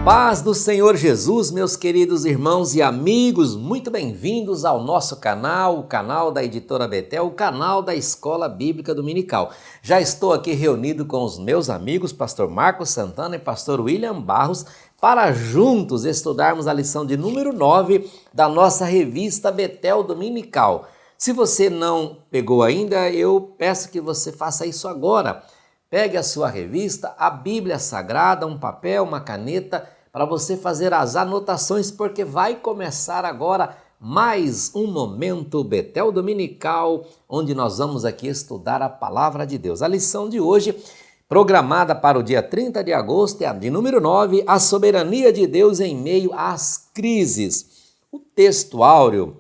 Paz do Senhor Jesus, meus queridos irmãos e amigos, muito bem-vindos ao nosso canal, o canal da Editora Betel, o canal da Escola Bíblica Dominical. Já estou aqui reunido com os meus amigos, pastor Marcos Santana e pastor William Barros, para juntos estudarmos a lição de número 9 da nossa revista Betel Dominical. Se você não pegou ainda, eu peço que você faça isso agora. Pegue a sua revista, a Bíblia Sagrada, um papel, uma caneta, para você fazer as anotações, porque vai começar agora mais um Momento Betel Dominical, onde nós vamos aqui estudar a Palavra de Deus. A lição de hoje, programada para o dia 30 de agosto, é a de número 9, a soberania de Deus em meio às crises. O texto áureo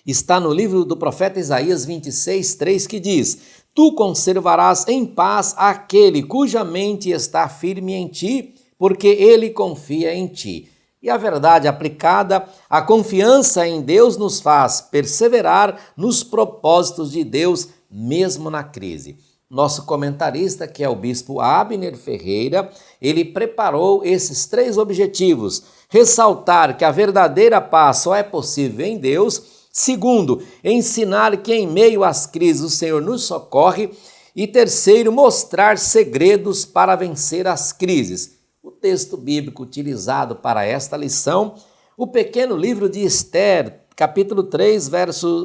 está no livro do profeta Isaías 26:3, que diz: Tu conservarás em paz aquele cuja mente está firme em ti, porque ele confia em ti. E a verdade aplicada, a confiança em Deus nos faz perseverar nos propósitos de Deus, mesmo na crise. Nosso comentarista, que é o bispo Abner Ferreira, ele preparou esses 3 objetivos: ressaltar que a verdadeira paz só é possível em Deus; segundo, ensinar que em meio às crises o Senhor nos socorre; e terceiro, mostrar segredos para vencer as crises. O texto bíblico utilizado para esta lição, o pequeno livro de Esther, capítulo 3,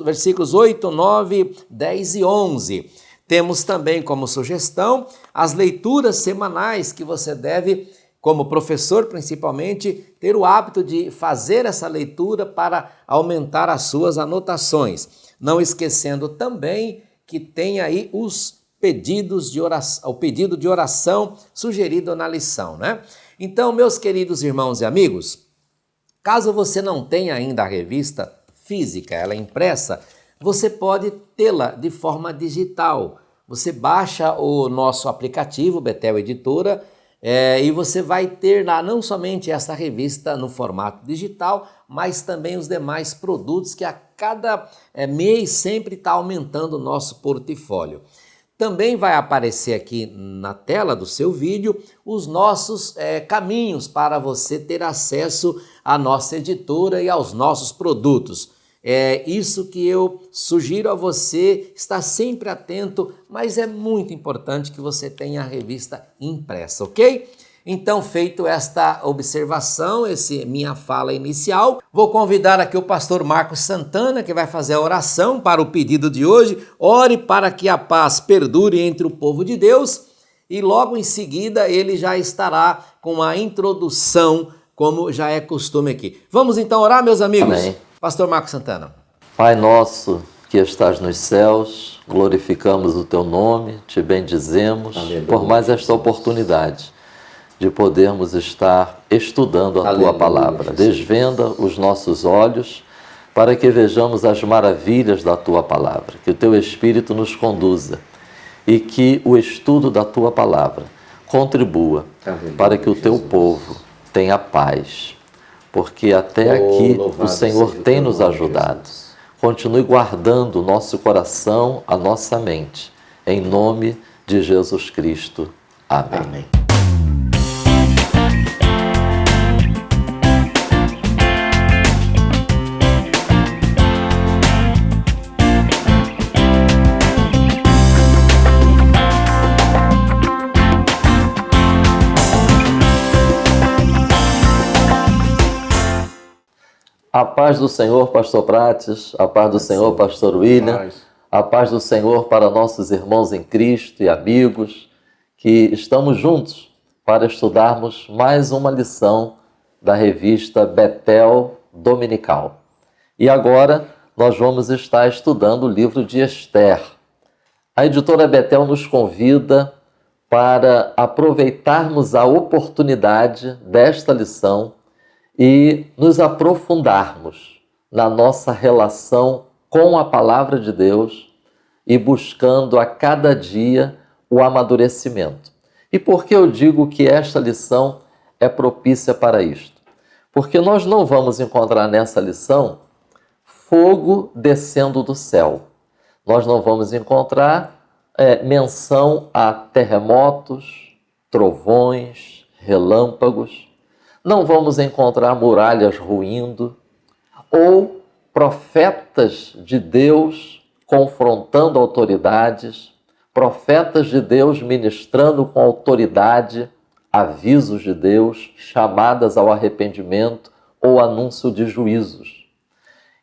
versículos 8, 9, 10 e 11. Temos também como sugestão as leituras semanais que você deve, como professor principalmente, ter o hábito de fazer essa leitura para aumentar as suas anotações. Não esquecendo também que tem aí os pedidos de oração, o pedido de oração sugerido na lição, né? Então, meus queridos irmãos e amigos, caso você não tenha ainda a revista física, ela é impressa, você pode tê-la de forma digital. Você baixa o nosso aplicativo, Betel Editora, e você vai ter lá não somente essa revista no formato digital, mas também os demais produtos que a cada mês sempre está aumentando o nosso portfólio. Também vai aparecer aqui na tela do seu vídeo os nossos caminhos para você ter acesso à nossa editora e aos nossos produtos. É isso que eu sugiro a você estar sempre atento, mas é muito importante que você tenha a revista impressa, ok? Então, feito esta observação, essa minha fala inicial, vou convidar aqui o pastor Marcos Santana, que vai fazer a oração para o pedido de hoje. Ore para que a paz perdure entre o povo de Deus, e logo em seguida ele já estará com a introdução, como já é costume aqui. Vamos então orar, meus amigos? Amém. Pastor Marcos Santana. Pai nosso que estás nos céus, glorificamos o teu nome, te bendizemos. Aleluia. Por mais esta oportunidade de podermos estar estudando a tua palavra. Desvenda os nossos olhos para que vejamos as maravilhas da tua palavra, que o teu Espírito nos conduza e que o estudo da tua palavra contribua para que o teu povo tenha paz. Porque até aqui o Senhor tem nos ajudado. Continue guardando o nosso coração, a nossa mente. Em nome de Jesus Cristo. Amém. Amém. A paz do Senhor, pastor Prates, a paz do Senhor, pastor William, a paz do Senhor para nossos irmãos em Cristo e amigos, que estamos juntos para estudarmos mais uma lição da revista Betel Dominical. E agora nós vamos estar estudando o livro de Esther. A editora Betel nos convida para aproveitarmos a oportunidade desta lição e nos aprofundarmos na nossa relação com a palavra de Deus e buscando a cada dia o amadurecimento. E por que eu digo que esta lição é propícia para isto? Porque nós não vamos encontrar nessa lição fogo descendo do céu. Nós não vamos encontrar menção a terremotos, trovões, relâmpagos. não vamos encontrar muralhas ruindo, ou profetas de Deus confrontando autoridades, profetas de Deus ministrando com autoridade avisos de Deus, chamadas ao arrependimento ou anúncio de juízos.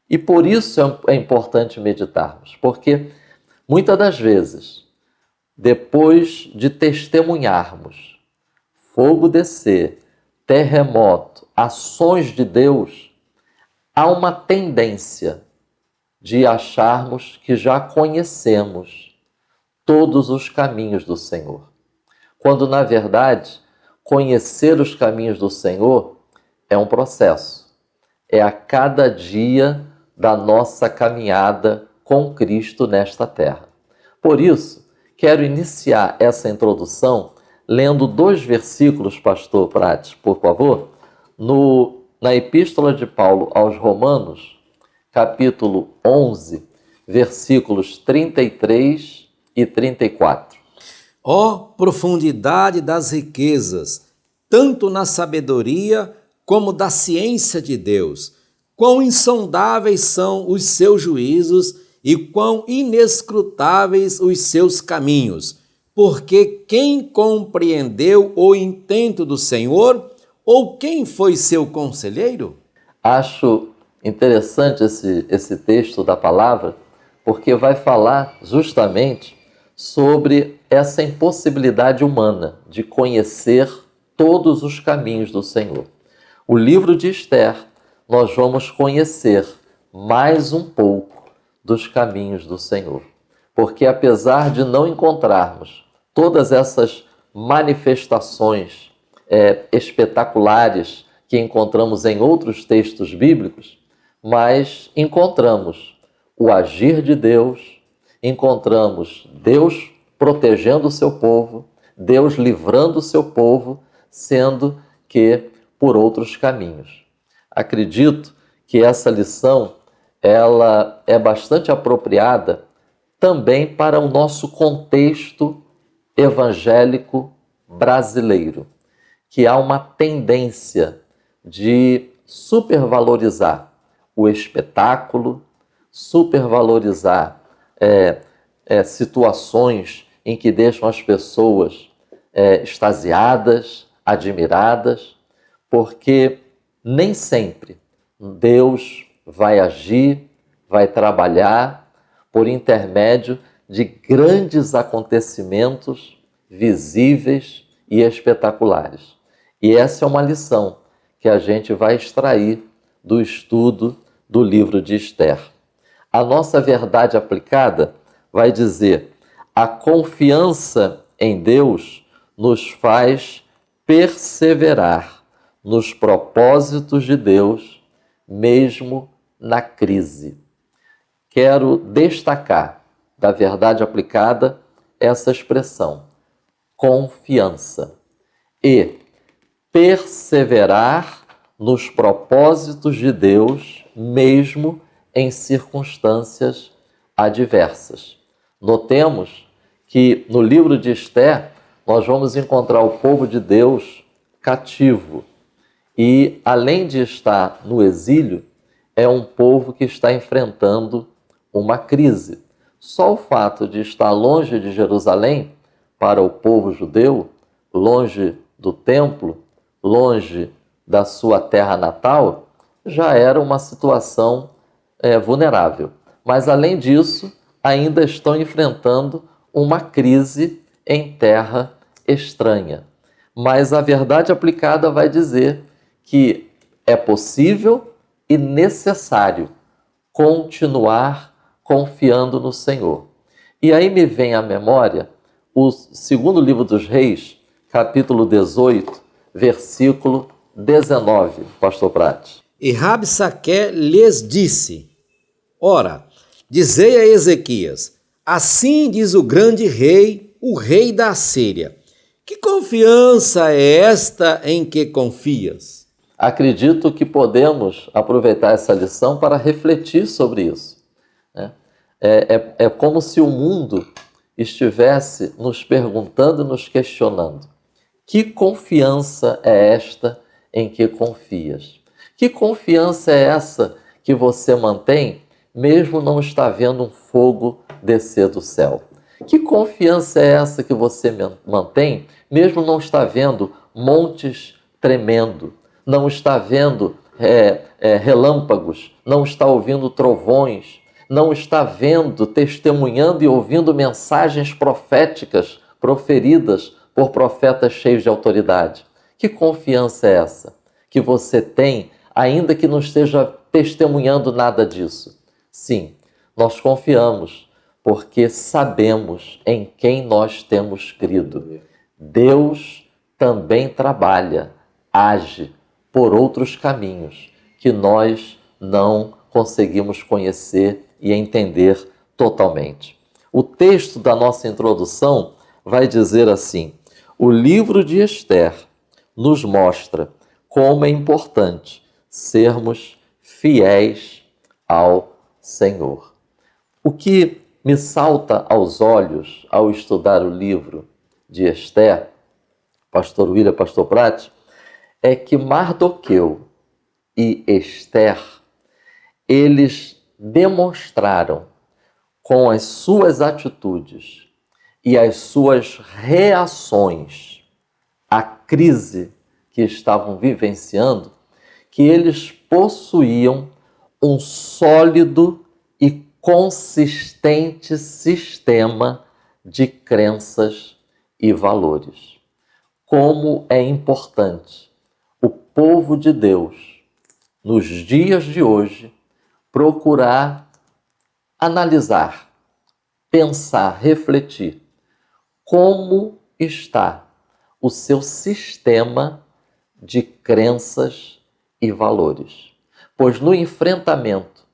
E por isso é importante meditarmos, porque muitas das vezes, depois de testemunharmos fogo descer, terremoto, ações de Deus, há uma tendência de acharmos que já conhecemos todos os caminhos do Senhor, quando, na verdade, conhecer os caminhos do Senhor é um processo, é a cada dia da nossa caminhada com Cristo nesta terra. Por isso, quero iniciar essa introdução lendo 2 versículos, pastor Prates, por favor, na Epístola de Paulo aos Romanos, capítulo 11, versículos 33 e 34. Ó profundidade das riquezas, tanto na sabedoria como da ciência de Deus, quão insondáveis são os seus juízos e quão inescrutáveis os seus caminhos, porque quem compreendeu o intento do Senhor, ou quem foi seu conselheiro? Acho interessante esse texto da palavra, porque vai falar justamente sobre essa impossibilidade humana de conhecer todos os caminhos do Senhor. O livro de Esther, nós vamos conhecer mais um pouco dos caminhos do Senhor. Porque apesar de não encontrarmos todas essas manifestações espetaculares que encontramos em outros textos bíblicos, mas encontramos o agir de Deus, encontramos Deus protegendo o seu povo, Deus livrando o seu povo, sendo que por outros caminhos. Acredito que essa lição ela é bastante apropriada também para o nosso contexto evangélico brasileiro, que há uma tendência de supervalorizar o espetáculo, supervalorizar situações em que deixam as pessoas extasiadas, admiradas, porque nem sempre Deus vai agir, vai trabalhar por intermédio de grandes acontecimentos visíveis e espetaculares. E essa é uma lição que a gente vai extrair do estudo do livro de Esther. A nossa verdade aplicada vai dizer: a confiança em Deus nos faz perseverar nos propósitos de Deus, mesmo na crise. Quero destacar da verdade aplicada essa expressão, confiança, e perseverar nos propósitos de Deus, mesmo em circunstâncias adversas. Notemos que no livro de Esther nós vamos encontrar o povo de Deus cativo e, além de estar no exílio, é um povo que está enfrentando uma crise. Só o fato de estar longe de Jerusalém, para o povo judeu, longe do templo, longe da sua terra natal, já era uma situação vulnerável. Mas, além disso, ainda estão enfrentando uma crise em terra estranha. Mas a verdade aplicada vai dizer que é possível e necessário continuar confiando no Senhor. E aí me vem à memória o segundo livro dos Reis, capítulo 18, versículo 19, pastor Prates. E Rabsaque lhes disse: Ora, dizei a Ezequias, assim diz o grande rei, o rei da Assíria, que confiança é esta em que confias? Acredito que podemos aproveitar essa lição para refletir sobre isso. É como se o mundo estivesse nos perguntando e nos questionando: que confiança é esta em que confias. Que confiança é essa que você mantém, mesmo não está vendo um fogo descer do céu? Que confiança é essa que você mantém, mesmo não está vendo montes tremendo, não está vendo relâmpagos, não está ouvindo trovões, não está vendo, testemunhando e ouvindo mensagens proféticas proferidas por profetas cheios de autoridade? Que confiança é essa que você tem, ainda que não esteja testemunhando nada disso? Sim, nós confiamos, porque sabemos em quem nós temos crido. Deus também trabalha, age por outros caminhos que nós não conseguimos conhecer e entender totalmente. O texto da nossa introdução vai dizer assim: o livro de Esther nos mostra como é importante sermos fiéis ao Senhor. O que me salta aos olhos ao estudar o livro de Esther, pastor William, pastor Prat, é que Mardoqueu e Esther, eles demonstraram com as suas atitudes e as suas reações à crise que estavam vivenciando, que eles possuíam um sólido e consistente sistema de crenças e valores. Como é importante o povo de Deus, nos dias de hoje, procurar analisar, pensar, refletir como está o seu sistema de crenças e valores. Pois no enfrentamento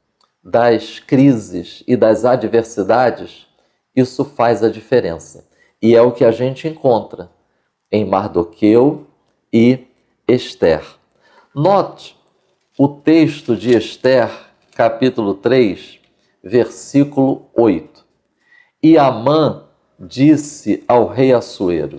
das crises e das adversidades, isso faz a diferença. E é o que a gente encontra em Mardoqueu e Esther. Note o texto de Esther, capítulo 3, versículo 8. E Amã disse ao rei Assuero: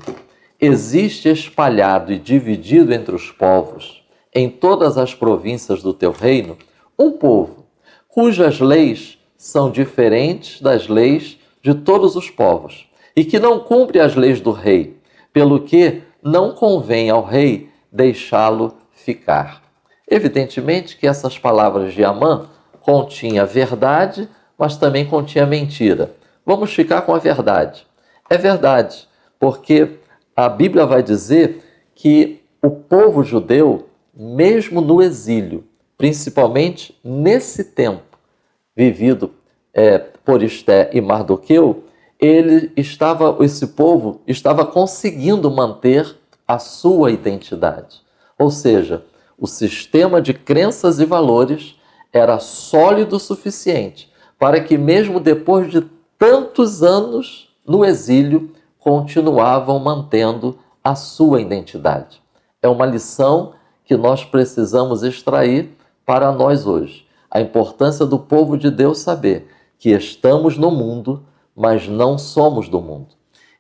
existe espalhado e dividido entre os povos, em todas as províncias do teu reino, um povo, cujas leis são diferentes das leis de todos os povos, e que não cumpre as leis do rei, pelo que não convém ao rei deixá-lo ficar. Evidentemente que essas palavras de Amã continham verdade, mas também continham mentira. Vamos ficar com a verdade. É verdade, porque a Bíblia vai dizer que o povo judeu, mesmo no exílio, principalmente nesse tempo vivido por Esther e Mardoqueu, esse povo estava conseguindo manter a sua identidade. Ou seja, o sistema de crenças e valores era sólido o suficiente para que, mesmo depois de tantos anos no exílio, continuavam mantendo a sua identidade. É uma lição que nós precisamos extrair para nós hoje. A importância do povo de Deus saber que estamos no mundo, mas não somos do mundo.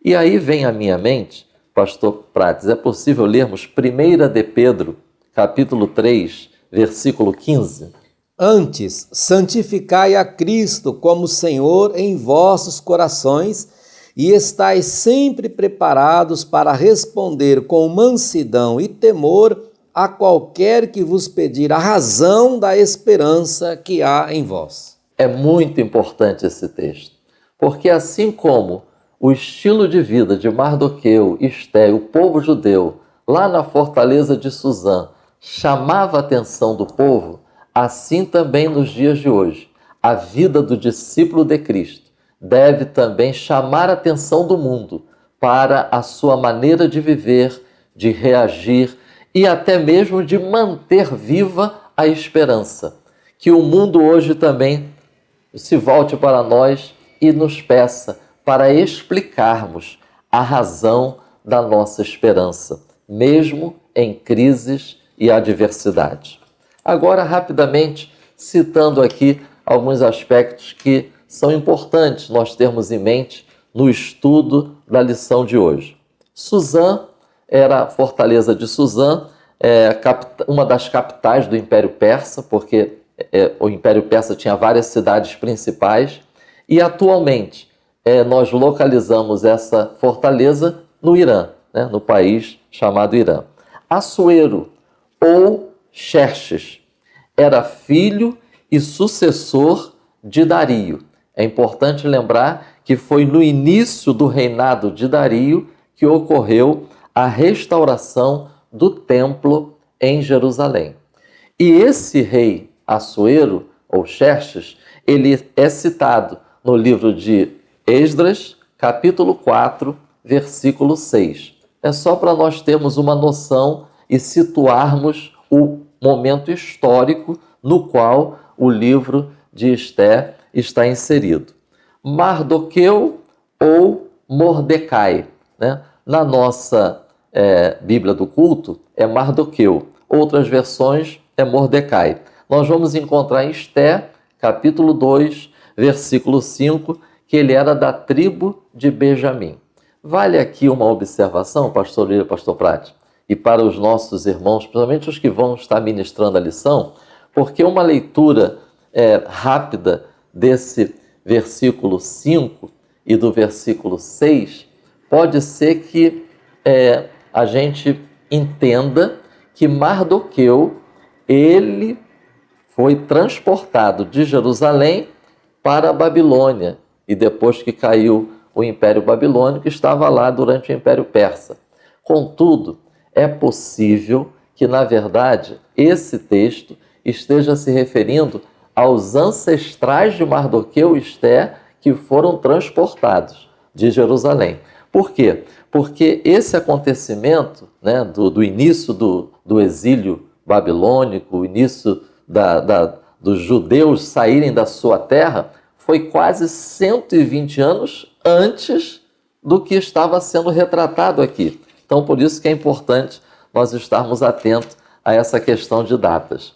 E aí vem à minha mente, pastor Prates, é possível lermos 1 de Pedro, capítulo 3, versículo 15? Antes, santificai a Cristo como Senhor em vossos corações e estais sempre preparados para responder com mansidão e temor a qualquer que vos pedir a razão da esperança que há em vós. É muito importante esse texto, porque assim como o estilo de vida de Mardoqueu, Esther, o povo judeu, lá na fortaleza de Suzã, chamava a atenção do povo, assim também nos dias de hoje, a vida do discípulo de Cristo deve também chamar a atenção do mundo para a sua maneira de viver, de reagir e até mesmo de manter viva a esperança. Que o mundo hoje também se volte para nós e nos peça para explicarmos a razão da nossa esperança, mesmo em crises e adversidade. Agora, rapidamente, citando aqui alguns aspectos que são importantes nós termos em mente no estudo da lição de hoje. Suzã, a fortaleza de Suzã, uma das capitais do Império Persa, porque o Império Persa tinha várias cidades principais, e atualmente nós localizamos essa fortaleza no Irã, né, no país chamado Irã. Assuero, ou Xerxes, era filho e sucessor de Dario. É importante lembrar que foi no início do reinado de Dario que ocorreu a restauração do templo em Jerusalém. E esse rei Assuero, ou Xerxes, ele é citado no livro de Esdras, capítulo 4, versículo 6. É só para nós termos uma noção e situarmos o momento histórico no qual o livro de Ester está inserido. Mardoqueu ou Mordecai, né? Na nossa Bíblia do culto é Mardoqueu, outras versões é Mordecai. Nós vamos encontrar em Ester, capítulo 2, versículo 5, que ele era da tribo de Benjamim. Vale aqui uma observação, pastor Lira, pastor Prati, e para os nossos irmãos, principalmente os que vão estar ministrando a lição, porque uma leitura rápida desse versículo 5 e do versículo 6, pode ser que a gente entenda que Mardoqueu, ele foi transportado de Jerusalém para a Babilônia, e depois que caiu o Império Babilônico, estava lá durante o Império Persa. Contudo, é possível que, na verdade, esse texto esteja se referindo aos ancestrais de Mardoqueu e Ester que foram transportados de Jerusalém. Por quê? Porque esse acontecimento, né, do início do exílio babilônico, o início dos judeus saírem da sua terra, foi quase 120 anos antes do que estava sendo retratado aqui. Então, por isso que é importante nós estarmos atentos a essa questão de datas.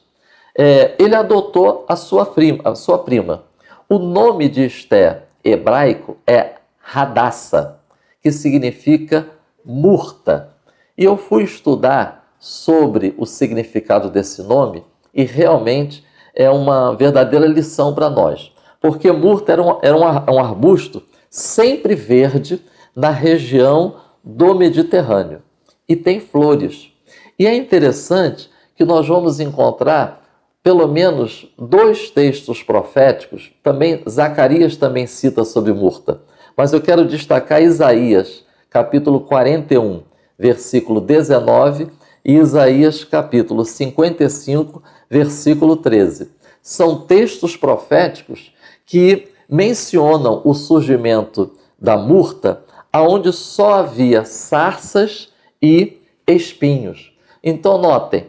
Ele adotou a sua prima. O nome de Ester hebraico é Hadassah, que significa murta. E eu fui estudar sobre o significado desse nome e realmente é uma verdadeira lição para nós. Porque murta era um arbusto sempre verde na região do Mediterrâneo e tem flores. E é interessante que nós vamos encontrar pelo menos 2 textos proféticos, também Zacarias também cita sobre murta, mas eu quero destacar Isaías, capítulo 41, versículo 19, e Isaías, capítulo 55, versículo 13. São textos proféticos que mencionam o surgimento da murta, aonde só havia sarças e espinhos. Então, notem,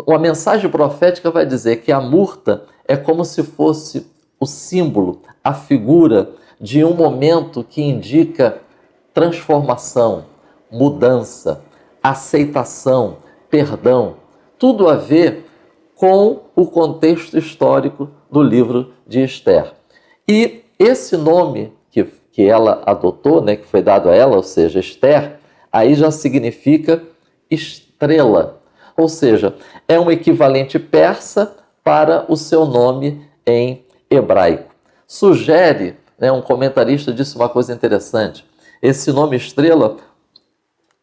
a mensagem profética vai dizer que a murta é como se fosse o símbolo, a figura de um momento que indica transformação, mudança, aceitação, perdão. Tudo a ver com o contexto histórico do livro de Ester. E esse nome que ela adotou, né, que foi dado a ela, ou seja, Ester, aí já significa estrela. Ou seja, é um equivalente persa para o seu nome em hebraico. Sugere, né, um comentarista disse uma coisa interessante, esse nome estrela,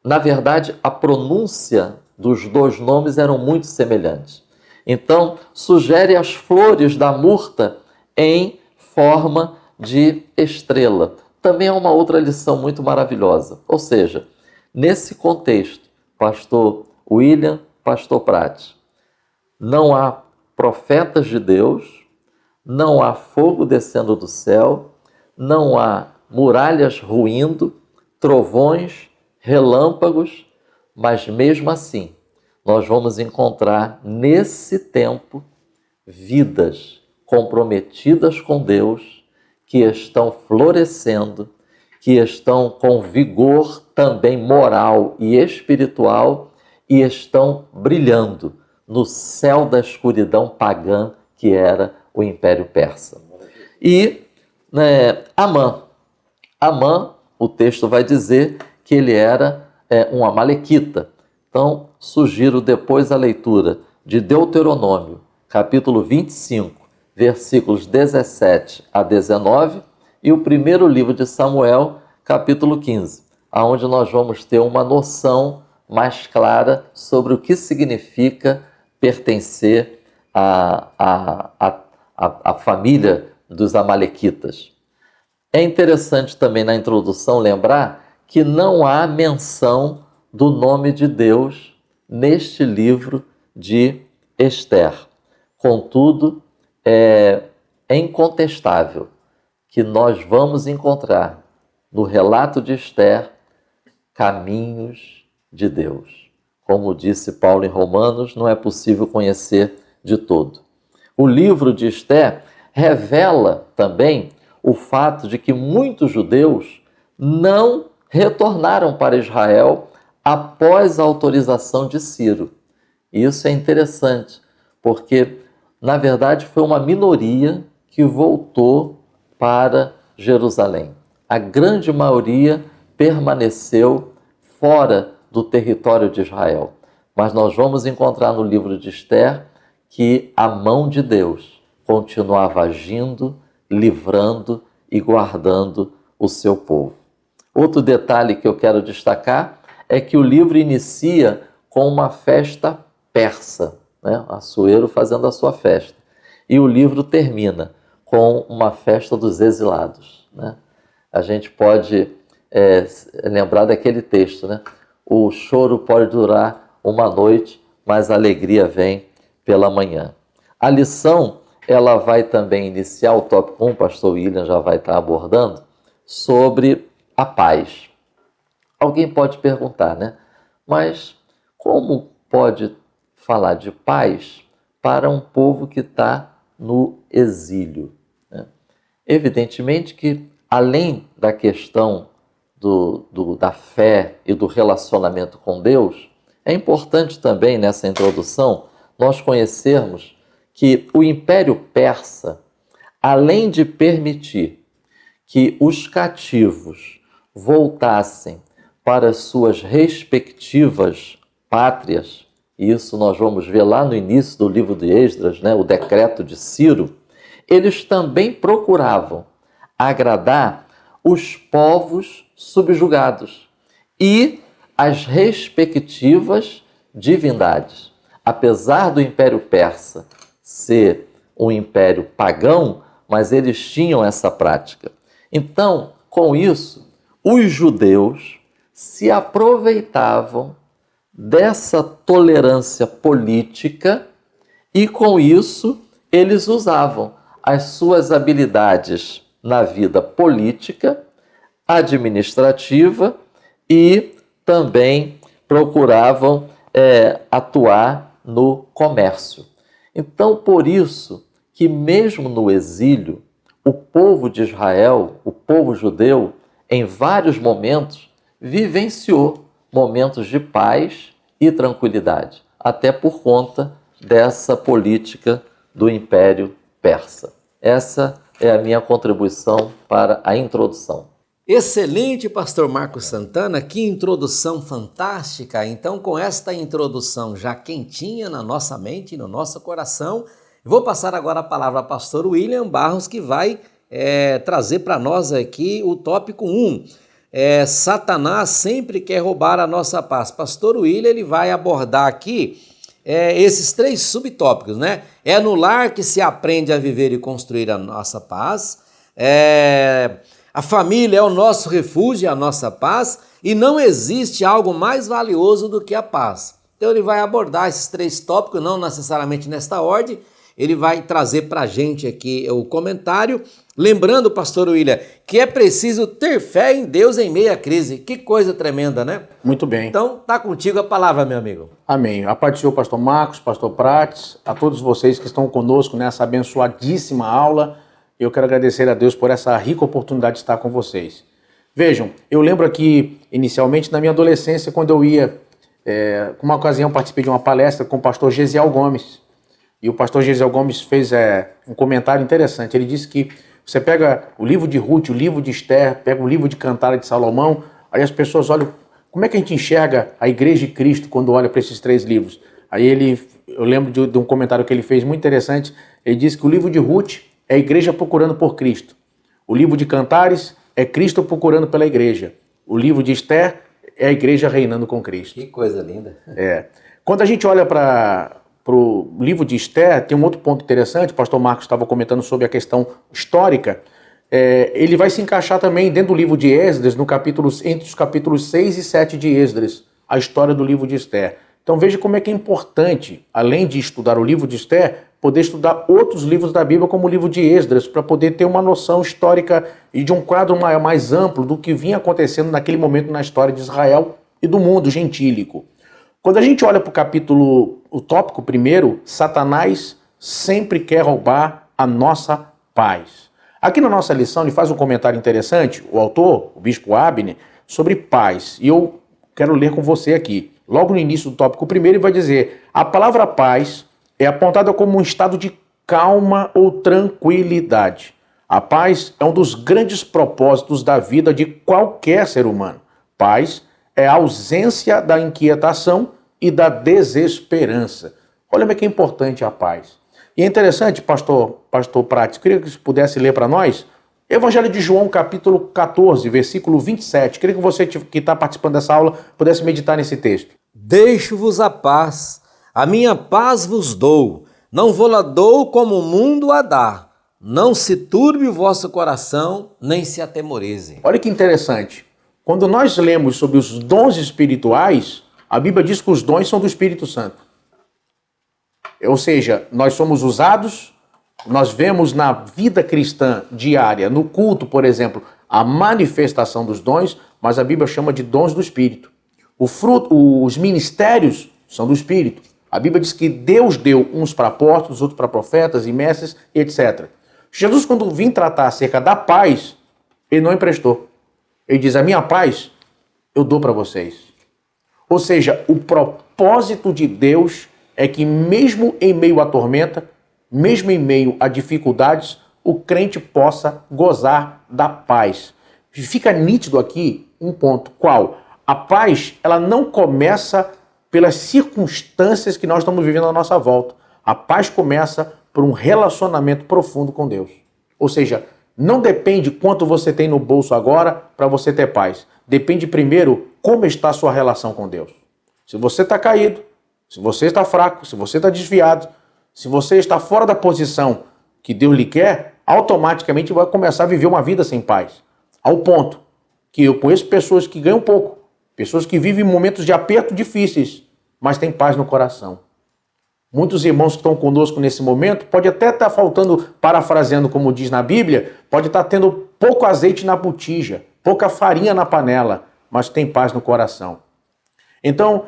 na verdade, a pronúncia dos 2 nomes eram muito semelhantes. Então, sugere as flores da murta em forma de estrela. Também é uma outra lição muito maravilhosa. Ou seja, nesse contexto, pastor William, pastor Prati, não há profetas de Deus, não há fogo descendo do céu, não há muralhas ruindo, trovões, relâmpagos, mas mesmo assim, nós vamos encontrar nesse tempo vidas comprometidas com Deus, que estão florescendo, que estão com vigor também moral e espiritual e estão brilhando no céu da escuridão pagã que era o Império Persa. E Amã, o texto vai dizer que ele era um amalequita. Então, sugiro depois a leitura de Deuteronômio, capítulo 25, versículos 17 a 19, e o primeiro livro de Samuel, capítulo 15, onde nós vamos ter uma noção mais clara sobre o que significa pertencer à família dos amalequitas. É interessante também na introdução lembrar que não há menção do nome de Deus neste livro de Esther. Contudo, é incontestável que nós vamos encontrar no relato de Esther caminhos de Deus. Como disse Paulo em Romanos, não é possível conhecer de todo. O livro de Esther revela também o fato de que muitos judeus não retornaram para Israel após a autorização de Ciro. Isso é interessante, porque, na verdade, foi uma minoria que voltou para Jerusalém. A grande maioria permaneceu fora do território de Israel. Mas nós vamos encontrar no livro de Esther que a mão de Deus continuava agindo, livrando e guardando o seu povo. Outro detalhe que eu quero destacar é que o livro inicia com uma festa persa, né? Assuero fazendo a sua festa. E o livro termina com uma festa dos exilados, né? A gente pode lembrar daquele texto, né? O choro pode durar uma noite, mas a alegria vem pela manhã. A lição, ela vai também iniciar o tópico 1, o pastor William já vai estar abordando, sobre a paz. Alguém pode perguntar, né? Mas como pode falar de paz para um povo que está no exílio, né? Evidentemente que, além da questão da fé e do relacionamento com Deus, é importante também nessa introdução nós conhecermos que o Império Persa, além de permitir que os cativos voltassem para suas respectivas pátrias, e isso nós vamos ver lá no início do livro de Esdras, né, o decreto de Ciro, eles também procuravam agradar os povos subjugados e as respectivas divindades. Apesar do Império Persa ser um império pagão, mas eles tinham essa prática. Então, com isso, os judeus se aproveitavam dessa tolerância política e, com isso, eles usavam as suas habilidades na vida política, administrativa e também procuravam atuar no comércio. Então, por isso que mesmo no exílio, o povo de Israel, o povo judeu, em vários momentos, vivenciou momentos de paz e tranquilidade, até por conta dessa política do Império Persa. Essa é a minha contribuição para a introdução. Excelente, pastor Marcos Santana, que introdução fantástica. Então, com esta introdução já quentinha na nossa mente, no nosso coração, vou passar agora a palavra ao pastor William Barros, que vai trazer para nós aqui o tópico 1. Satanás sempre quer roubar a nossa paz. Pastor William, ele vai abordar aqui esses 3 subtópicos, né? É no lar que se aprende a viver e construir a nossa paz. A família é o nosso refúgio, a nossa paz, e não existe algo mais valioso do que a paz. Então ele vai abordar esses 3 tópicos, não necessariamente nesta ordem, ele vai trazer para a gente aqui o comentário. Lembrando, pastor William, que é preciso ter fé em Deus em meio à crise. Que coisa tremenda, né? Muito bem. Então, tá contigo a palavra, meu amigo. Amém. A paz do Senhor, pastor Marcos, pastor Prates, a todos vocês que estão conosco nessa abençoadíssima aula. Eu quero agradecer a Deus por essa rica oportunidade de estar com vocês. Vejam, eu lembro aqui, inicialmente, na minha adolescência, quando eu ia, com uma ocasião, participei de uma palestra com o pastor Gesiel Gomes. E o pastor Gesiel Gomes fez um comentário interessante. Ele disse que você pega o livro de Ruth, o livro de Esther, pega o livro de Cantares de Salomão, aí as pessoas olham Como é que a gente enxerga a Igreja de Cristo quando olha para esses 3 livros? Aí eu lembro de um comentário que ele fez muito interessante. Ele disse que o livro de Ruth é a igreja procurando por Cristo. O livro de Cantares é Cristo procurando pela igreja. O livro de Esther é a igreja reinando com Cristo. Que coisa linda. Quando a gente olha para o livro de Esther, tem um outro ponto interessante. O pastor Marcos estava comentando sobre a questão histórica. Ele vai se encaixar também dentro do livro de Esdras, entre os capítulos 6 e 7 de Esdras, a história do livro de Esther. Então veja como é que é importante, além de estudar o livro de Esther, poder estudar outros livros da Bíblia, como o livro de Esdras, para poder ter uma noção histórica e de um quadro mais amplo do que vinha acontecendo naquele momento na história de Israel e do mundo gentílico. Quando a gente olha para o tópico primeiro, Satanás sempre quer roubar a nossa paz. Aqui na nossa lição ele faz um comentário interessante, o autor, o bispo Abner, sobre paz. E eu quero ler com você aqui. Logo no início do tópico primeiro ele vai dizer: a palavra paz é apontada como um estado de calma ou tranquilidade. A paz é um dos grandes propósitos da vida de qualquer ser humano. Paz é a ausência da inquietação e da desesperança. Olha como é que é importante a paz. E é interessante, pastor Prates, queria que você pudesse ler para nós Evangelho de João, capítulo 14, versículo 27. Queria que você que está participando dessa aula pudesse meditar nesse texto. Deixo-vos a paz, a minha paz vos dou, não vou-la dou como o mundo a dá. Não se turbe o vosso coração, nem se atemorize. Olha que interessante. Quando nós lemos sobre os dons espirituais, a Bíblia diz que os dons são do Espírito Santo. Ou seja, nós somos usados, nós vemos na vida cristã diária, no culto, por exemplo, a manifestação dos dons, mas a Bíblia chama de dons do Espírito. Os ministérios são do Espírito. A Bíblia diz que Deus deu uns para apóstolos, outros para profetas e mestres, etc. Jesus, quando vim tratar acerca da paz, ele não emprestou. Ele diz: a minha paz eu dou para vocês. Ou seja, o propósito de Deus é que mesmo em meio à tormenta, mesmo em meio a dificuldades, o crente possa gozar da paz. Fica nítido aqui um ponto. Qual? A paz, ela não começa pelas circunstâncias que nós estamos vivendo à nossa volta. A paz começa por um relacionamento profundo com Deus. Ou seja, não depende quanto você tem no bolso agora para você ter paz. Depende primeiro como está a sua relação com Deus. Se você está caído, se você está fraco, se você está desviado, se você está fora da posição que Deus lhe quer, automaticamente vai começar a viver uma vida sem paz. Ao ponto que eu conheço pessoas que ganham pouco, pessoas que vivem momentos de aperto difíceis, mas têm paz no coração. Muitos irmãos que estão conosco nesse momento, pode até estar faltando, parafraseando como diz na Bíblia, pode estar tendo pouco azeite na botija, pouca farinha na panela, mas tem paz no coração. Então,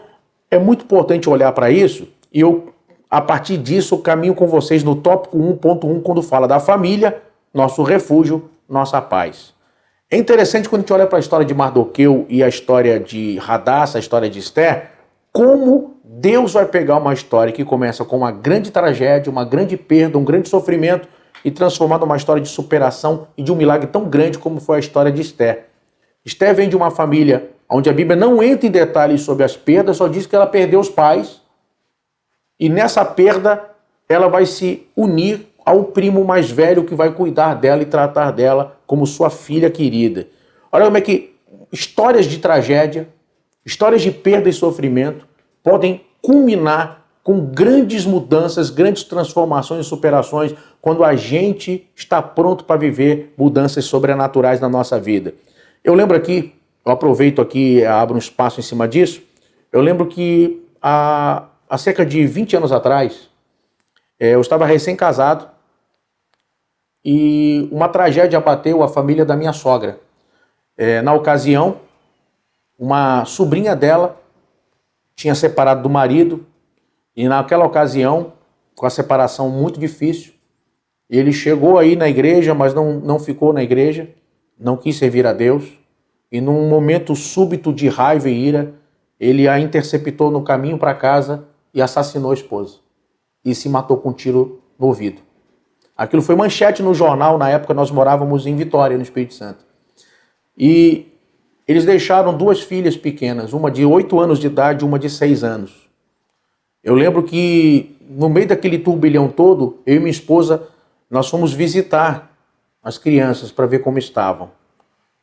é muito importante olhar para isso e eu, a partir disso, caminho com vocês no tópico 1.1, quando fala da família, nosso refúgio, nossa paz. É interessante quando a gente olha para a história de Mardoqueu e a história de Radassa, a história de Esther, como Deus vai pegar uma história que começa com uma grande tragédia, uma grande perda, um grande sofrimento e transformar numa história de superação e de um milagre tão grande como foi a história de Esther. Esther vem de uma família onde a Bíblia não entra em detalhes sobre as perdas, só diz que ela perdeu os pais e nessa perda ela vai se unir ao primo mais velho que vai cuidar dela e tratar dela como sua filha querida. Olha como é que histórias de tragédia, histórias de perda e sofrimento podem culminar com grandes mudanças, grandes transformações e superações quando a gente está pronto para viver mudanças sobrenaturais na nossa vida. Eu lembro aqui, eu aproveito aqui, abro um espaço em cima disso, eu lembro que há cerca de 20 anos atrás, eu estava recém-casado e uma tragédia abateu a família da minha sogra. Na ocasião, uma sobrinha dela tinha separado do marido e naquela ocasião, com a separação muito difícil, ele chegou aí na igreja, mas não ficou na igreja, não quis servir a Deus e num momento súbito de raiva e ira, ele a interceptou no caminho para casa e assassinou a esposa e se matou com um tiro no ouvido. Aquilo foi manchete no jornal, na época nós morávamos em Vitória, no Espírito Santo. E eles deixaram 2 filhas pequenas, uma de 8 anos de idade e uma de 6 anos. Eu lembro que no meio daquele turbilhão todo, eu e minha esposa, nós fomos visitar as crianças para ver como estavam.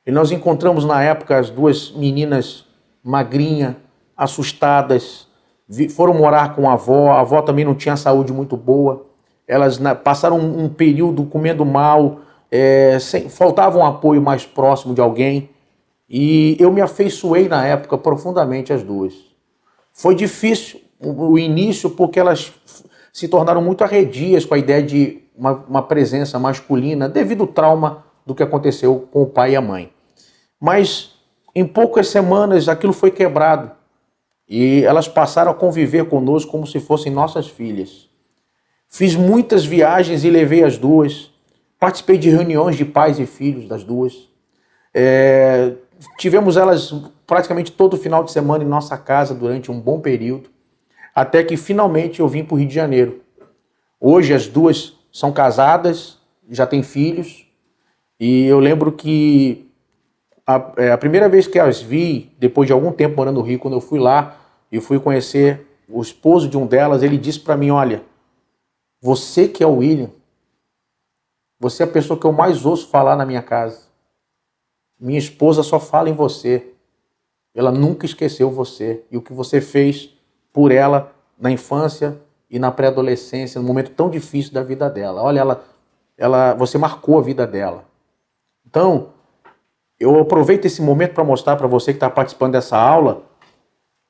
E nós encontramos na época as 2 meninas magrinhas, assustadas, foram morar com a avó também não tinha saúde muito boa, elas passaram um período comendo mal, faltava um apoio mais próximo de alguém, e eu me afeiçoei na época profundamente às 2. Foi difícil o início porque elas se tornaram muito arredias com a ideia de uma presença masculina devido ao trauma do que aconteceu com o pai e a mãe. Mas em poucas semanas aquilo foi quebrado e elas passaram a conviver conosco como se fossem nossas filhas. Fiz muitas viagens e levei as 2. Participei de reuniões de pais e filhos das 2. Tivemos elas praticamente todo final de semana em nossa casa durante um bom período, até que finalmente eu vim para o Rio de Janeiro. Hoje as 2 são casadas, já têm filhos, e eu lembro que a primeira vez que as vi, depois de algum tempo morando no Rio, quando eu fui lá e fui conhecer o esposo de um delas, ele disse para mim, olha, você que é o William, você é a pessoa que eu mais ouço falar na minha casa. Minha esposa só fala em você. Ela nunca esqueceu você e o que você fez por ela na infância e na pré-adolescência, num momento tão difícil da vida dela. Olha, você marcou a vida dela. Então, eu aproveito esse momento para mostrar para você que está participando dessa aula,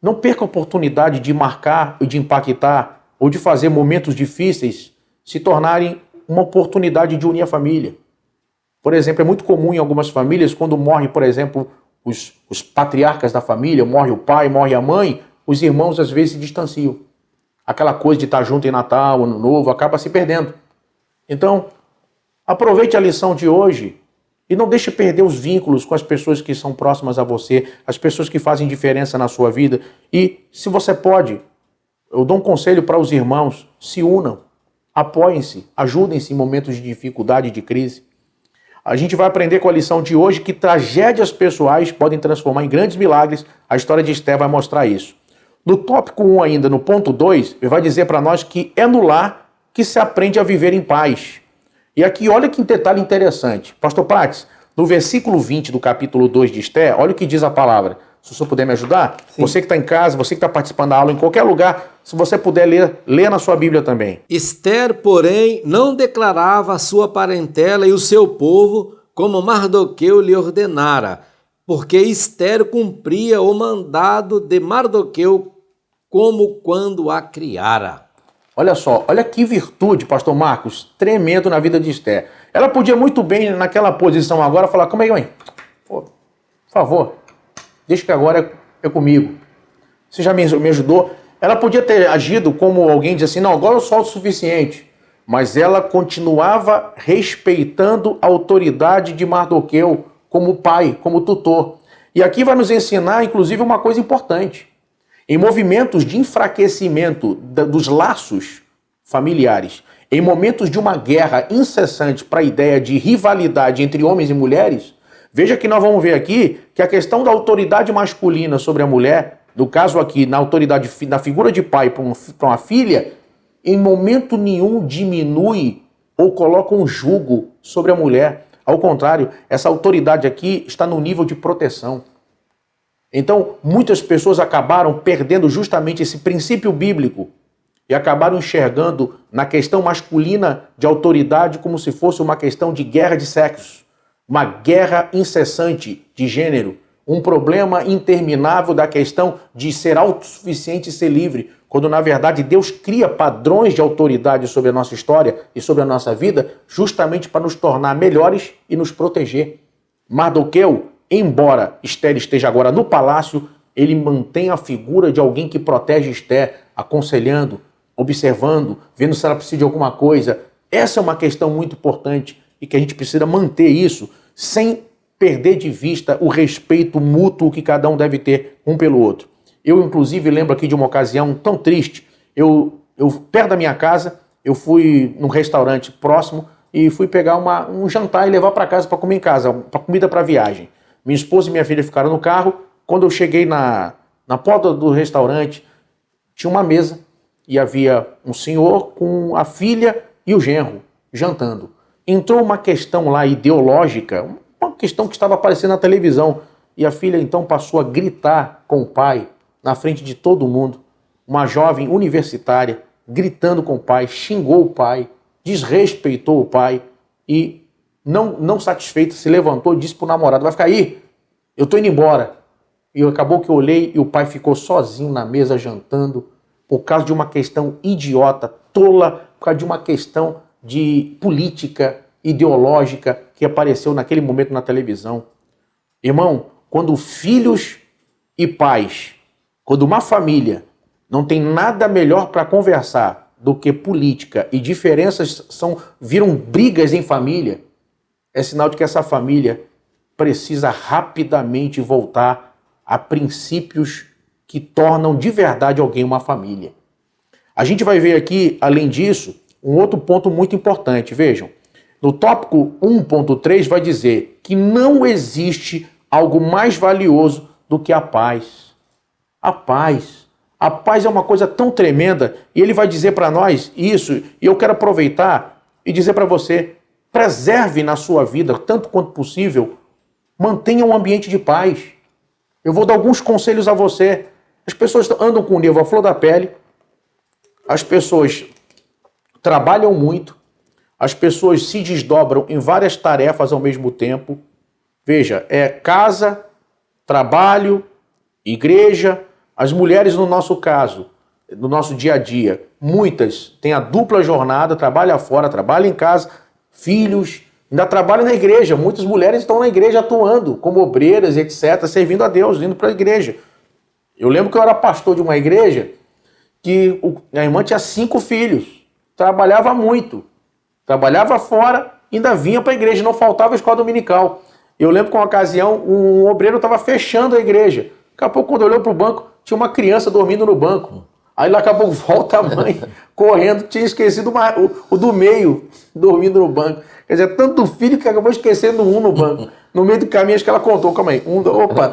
não perca a oportunidade de marcar e de impactar ou de fazer momentos difíceis se tornarem uma oportunidade de unir a família. Por exemplo, é muito comum em algumas famílias, quando morre, por exemplo, os patriarcas da família, morre o pai, morre a mãe, os irmãos às vezes se distanciam. Aquela coisa de estar junto em Natal, Ano Novo, acaba se perdendo. Então, aproveite a lição de hoje e não deixe perder os vínculos com as pessoas que são próximas a você, as pessoas que fazem diferença na sua vida. E, se você pode, eu dou um conselho para os irmãos, se unam, apoiem-se, ajudem-se em momentos de dificuldade e de crise. A gente vai aprender com a lição de hoje que tragédias pessoais podem transformar em grandes milagres. A história de Esther vai mostrar isso. No tópico 1 ainda, no ponto 2, ele vai dizer para nós que é no lar que se aprende a viver em paz. E aqui, olha que detalhe interessante. Pastor Prates, no versículo 20 do capítulo 2 de Esther, olha o que diz a palavra. Se o senhor puder me ajudar, sim. Você que está em casa, você que está participando da aula, em qualquer lugar, se você puder ler, lê na sua Bíblia também. Esther, porém, não declarava a sua parentela e o seu povo como Mardoqueu lhe ordenara, porque Esther cumpria o mandado de Mardoqueu como quando a criara. Olha só, olha que virtude, pastor Marcos, tremendo na vida de Esther. Ela podia muito bem, naquela posição agora, falar, como é que mãe? Por favor, deixa que agora é comigo. Você já me ajudou? Ela podia ter agido como alguém diz assim, não, agora eu sou o suficiente. Mas ela continuava respeitando a autoridade de Mardoqueu como pai, como tutor. E aqui vai nos ensinar, inclusive, uma coisa importante. Em movimentos de enfraquecimento dos laços familiares, em momentos de uma guerra incessante para a ideia de rivalidade entre homens e mulheres, veja que nós vamos ver aqui que a questão da autoridade masculina sobre a mulher, no caso aqui, na autoridade, na figura de pai para uma filha, em momento nenhum diminui ou coloca um jugo sobre a mulher. Ao contrário, essa autoridade aqui está no nível de proteção. Então, muitas pessoas acabaram perdendo justamente esse princípio bíblico e acabaram enxergando na questão masculina de autoridade como se fosse uma questão de guerra de sexos, uma guerra incessante de gênero, um problema interminável da questão de ser autossuficiente e ser livre, quando na verdade Deus cria padrões de autoridade sobre a nossa história e sobre a nossa vida justamente para nos tornar melhores e nos proteger. Mardoqueu, embora Esther esteja agora no palácio, ele mantém a figura de alguém que protege Esther, aconselhando, observando, vendo se ela precisa de alguma coisa. Essa é uma questão muito importante e que a gente precisa manter isso sem perder de vista o respeito mútuo que cada um deve ter um pelo outro. Eu, inclusive, lembro aqui de uma ocasião tão triste. Eu perto da minha casa, eu fui num restaurante próximo e fui pegar um jantar e levar para casa para comer em casa, para comida para viagem. Minha esposa e minha filha ficaram no carro. Quando eu cheguei na porta do restaurante, tinha uma mesa e havia um senhor com a filha e o genro jantando. Entrou uma questão lá ideológica, uma questão que estava aparecendo na televisão, e a filha então passou a gritar com o pai na frente de todo mundo. Uma jovem universitária gritando com o pai, xingou o pai, desrespeitou o pai e, não satisfeita, se levantou e disse para o namorado: vai ficar aí, eu estou indo embora. E acabou que eu olhei e o pai ficou sozinho na mesa jantando por causa de uma questão idiota, tola, por causa de uma questão de política ideológica que apareceu naquele momento na televisão. Irmão, quando filhos e pais, quando uma família não tem nada melhor para conversar do que política e diferenças viram brigas em família, é sinal de que essa família precisa rapidamente voltar a princípios que tornam de verdade alguém uma família. A gente vai ver aqui, além disso, um outro ponto muito importante. Vejam, no tópico 1.3 vai dizer que não existe algo mais valioso do que a paz. A paz. A paz é uma coisa tão tremenda, e ele vai dizer para nós isso, e eu quero aproveitar e dizer para você: preserve na sua vida, tanto quanto possível, mantenha um ambiente de paz. Eu vou dar alguns conselhos a você. As pessoas andam com o nervo à flor da pele, as pessoas trabalham muito, as pessoas se desdobram em várias tarefas ao mesmo tempo. Veja, é casa, trabalho, igreja. As mulheres, no nosso caso, no nosso dia a dia, muitas têm a dupla jornada, trabalham fora, trabalham em casa, filhos, ainda trabalham na igreja. Muitas mulheres estão na igreja atuando como obreiras, etc., servindo a Deus, indo para a igreja. Eu lembro que eu era pastor de uma igreja que a irmã tinha 5 filhos, trabalhava muito, trabalhava fora, ainda vinha para a igreja, não faltava a escola dominical. Eu lembro que uma ocasião um obreiro estava fechando a igreja. Daqui a pouco, quando olhou para o banco, tinha uma criança dormindo no banco. Aí lá acabou, volta a mãe correndo, tinha esquecido o do meio dormindo no banco. Quer dizer, tanto filho que acabou esquecendo um no banco. No meio do caminho, acho que ela contou, calma aí, opa.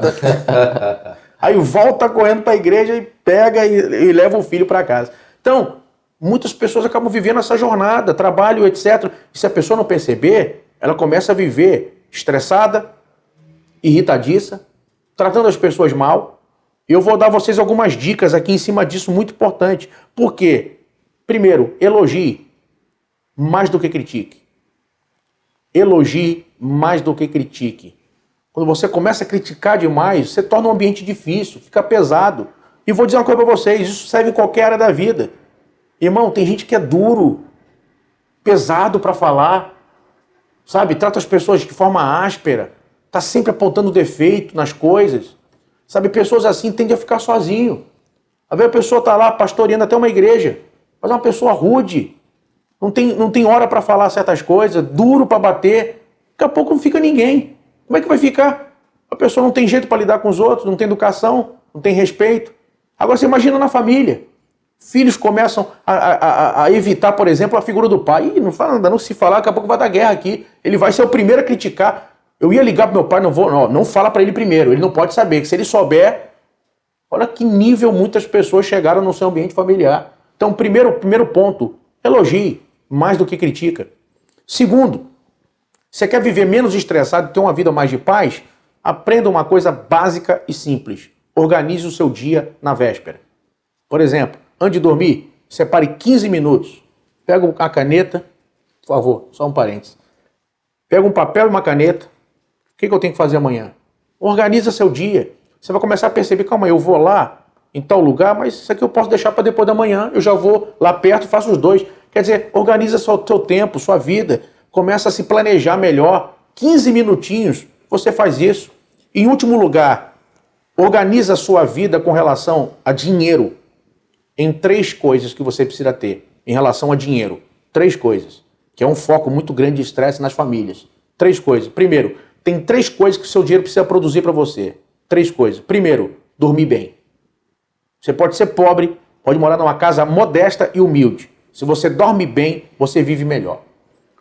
Aí volta correndo para a igreja e pega e leva o filho para casa. Então, muitas pessoas acabam vivendo essa jornada, trabalho, etc. E se a pessoa não perceber, ela começa a viver estressada, irritadiça, tratando as pessoas mal. Eu vou dar a vocês algumas dicas aqui em cima disso muito importante. Por quê? Primeiro, elogie mais do que critique. Elogie mais do que critique. Quando você começa a criticar demais, você torna um ambiente difícil, fica pesado. E vou dizer uma coisa para vocês, isso serve em qualquer área da vida. Irmão, tem gente que é duro, pesado para falar, sabe? Trata as pessoas de forma áspera, tá sempre apontando defeito nas coisas. Sabe, pessoas assim tendem a ficar sozinho. Às vezes a pessoa tá lá pastoreando até uma igreja, mas é uma pessoa rude, não tem hora para falar certas coisas, duro para bater, daqui a pouco não fica ninguém. Como é que vai ficar? A pessoa não tem jeito para lidar com os outros, não tem educação, não tem respeito. Agora você imagina na família. Filhos começam a evitar, por exemplo, a figura do pai. Ih, não se falar, daqui a pouco vai dar guerra aqui. Ele vai ser o primeiro a criticar. Eu ia ligar pro meu pai, não fala para ele primeiro. Ele não pode saber, que se ele souber... Olha que nível muitas pessoas chegaram no seu ambiente familiar. Então, primeiro ponto, elogie mais do que critica. Segundo, você quer viver menos estressado, ter uma vida mais de paz? Aprenda uma coisa básica e simples. Organize o seu dia na véspera. Por exemplo, antes de dormir, separe 15 minutos. Pega a caneta, por favor, só um parênteses. Pega um papel e uma caneta. O que eu tenho que fazer amanhã? Organiza seu dia. Você vai começar a perceber, calma aí, eu vou lá em tal lugar, mas isso aqui eu posso deixar para depois da manhã. Eu já vou lá perto e faço os dois. Quer dizer, organiza o seu tempo, sua vida. Começa a se planejar melhor. 15 minutinhos, você faz isso. Em último lugar, organiza a sua vida com relação a dinheiro. Em 3 coisas que você precisa ter em relação a dinheiro. 3 coisas, que é um foco muito grande de estresse nas famílias. 3 coisas. Primeiro, tem 3 coisas que o seu dinheiro precisa produzir para você. 3 coisas. Primeiro, dormir bem. Você pode ser pobre, pode morar numa casa modesta e humilde. Se você dorme bem, você vive melhor.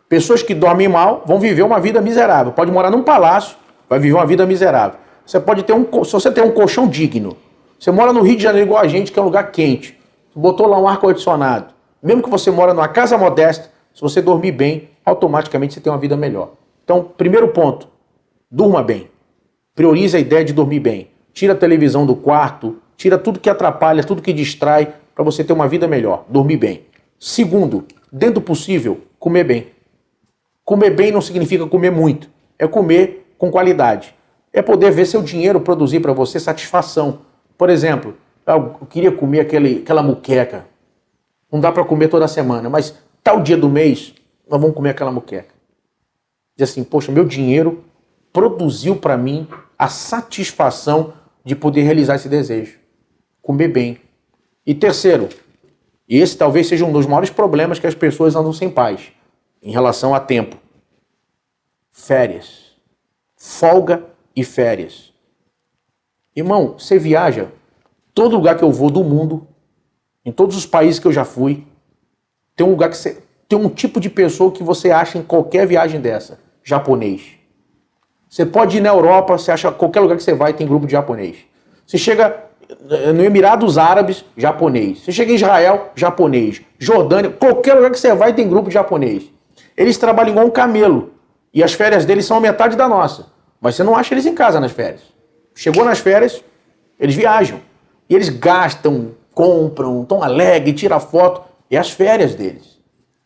Pessoas que dormem mal vão viver uma vida miserável. Pode morar num palácio, vai viver uma vida miserável. Você pode ter se você tem um colchão digno, você mora no Rio de Janeiro igual a gente, que é um lugar quente, botou lá um ar-condicionado, mesmo que você mora numa casa modesta, se você dormir bem, automaticamente você tem uma vida melhor. Então, primeiro ponto, durma bem. Priorize a ideia de dormir bem. Tira a televisão do quarto, tira tudo que atrapalha, tudo que distrai, para você ter uma vida melhor, dormir bem. Segundo, dentro do possível, comer bem. Comer bem não significa comer muito, é comer com qualidade. É poder ver seu dinheiro produzir para você satisfação. Por exemplo, eu queria comer aquela muqueca. Não dá para comer toda semana, mas tal dia do mês, nós vamos comer aquela muqueca. Diz assim, poxa, meu dinheiro produziu para mim a satisfação de poder realizar esse desejo. Comer bem. E terceiro, e esse talvez seja um dos maiores problemas que as pessoas andam sem paz, em relação a tempo. Férias. Folga e férias. Irmão, você viaja, todo lugar que eu vou do mundo, em todos os países que eu já fui, tem um lugar que tem um tipo de pessoa que você acha em qualquer viagem dessa. Japonês. Você pode ir na Europa, você acha qualquer lugar que você vai tem grupo de japonês. Você chega no Emirados Árabes, japonês. Você chega em Israel, japonês. Jordânia, qualquer lugar que você vai tem grupo de japonês. Eles trabalham igual um camelo. E as férias deles são a metade da nossa. Mas você não acha eles em casa nas férias. Chegou nas férias, eles viajam. E eles gastam, compram, estão alegres, tiram foto. É as férias deles.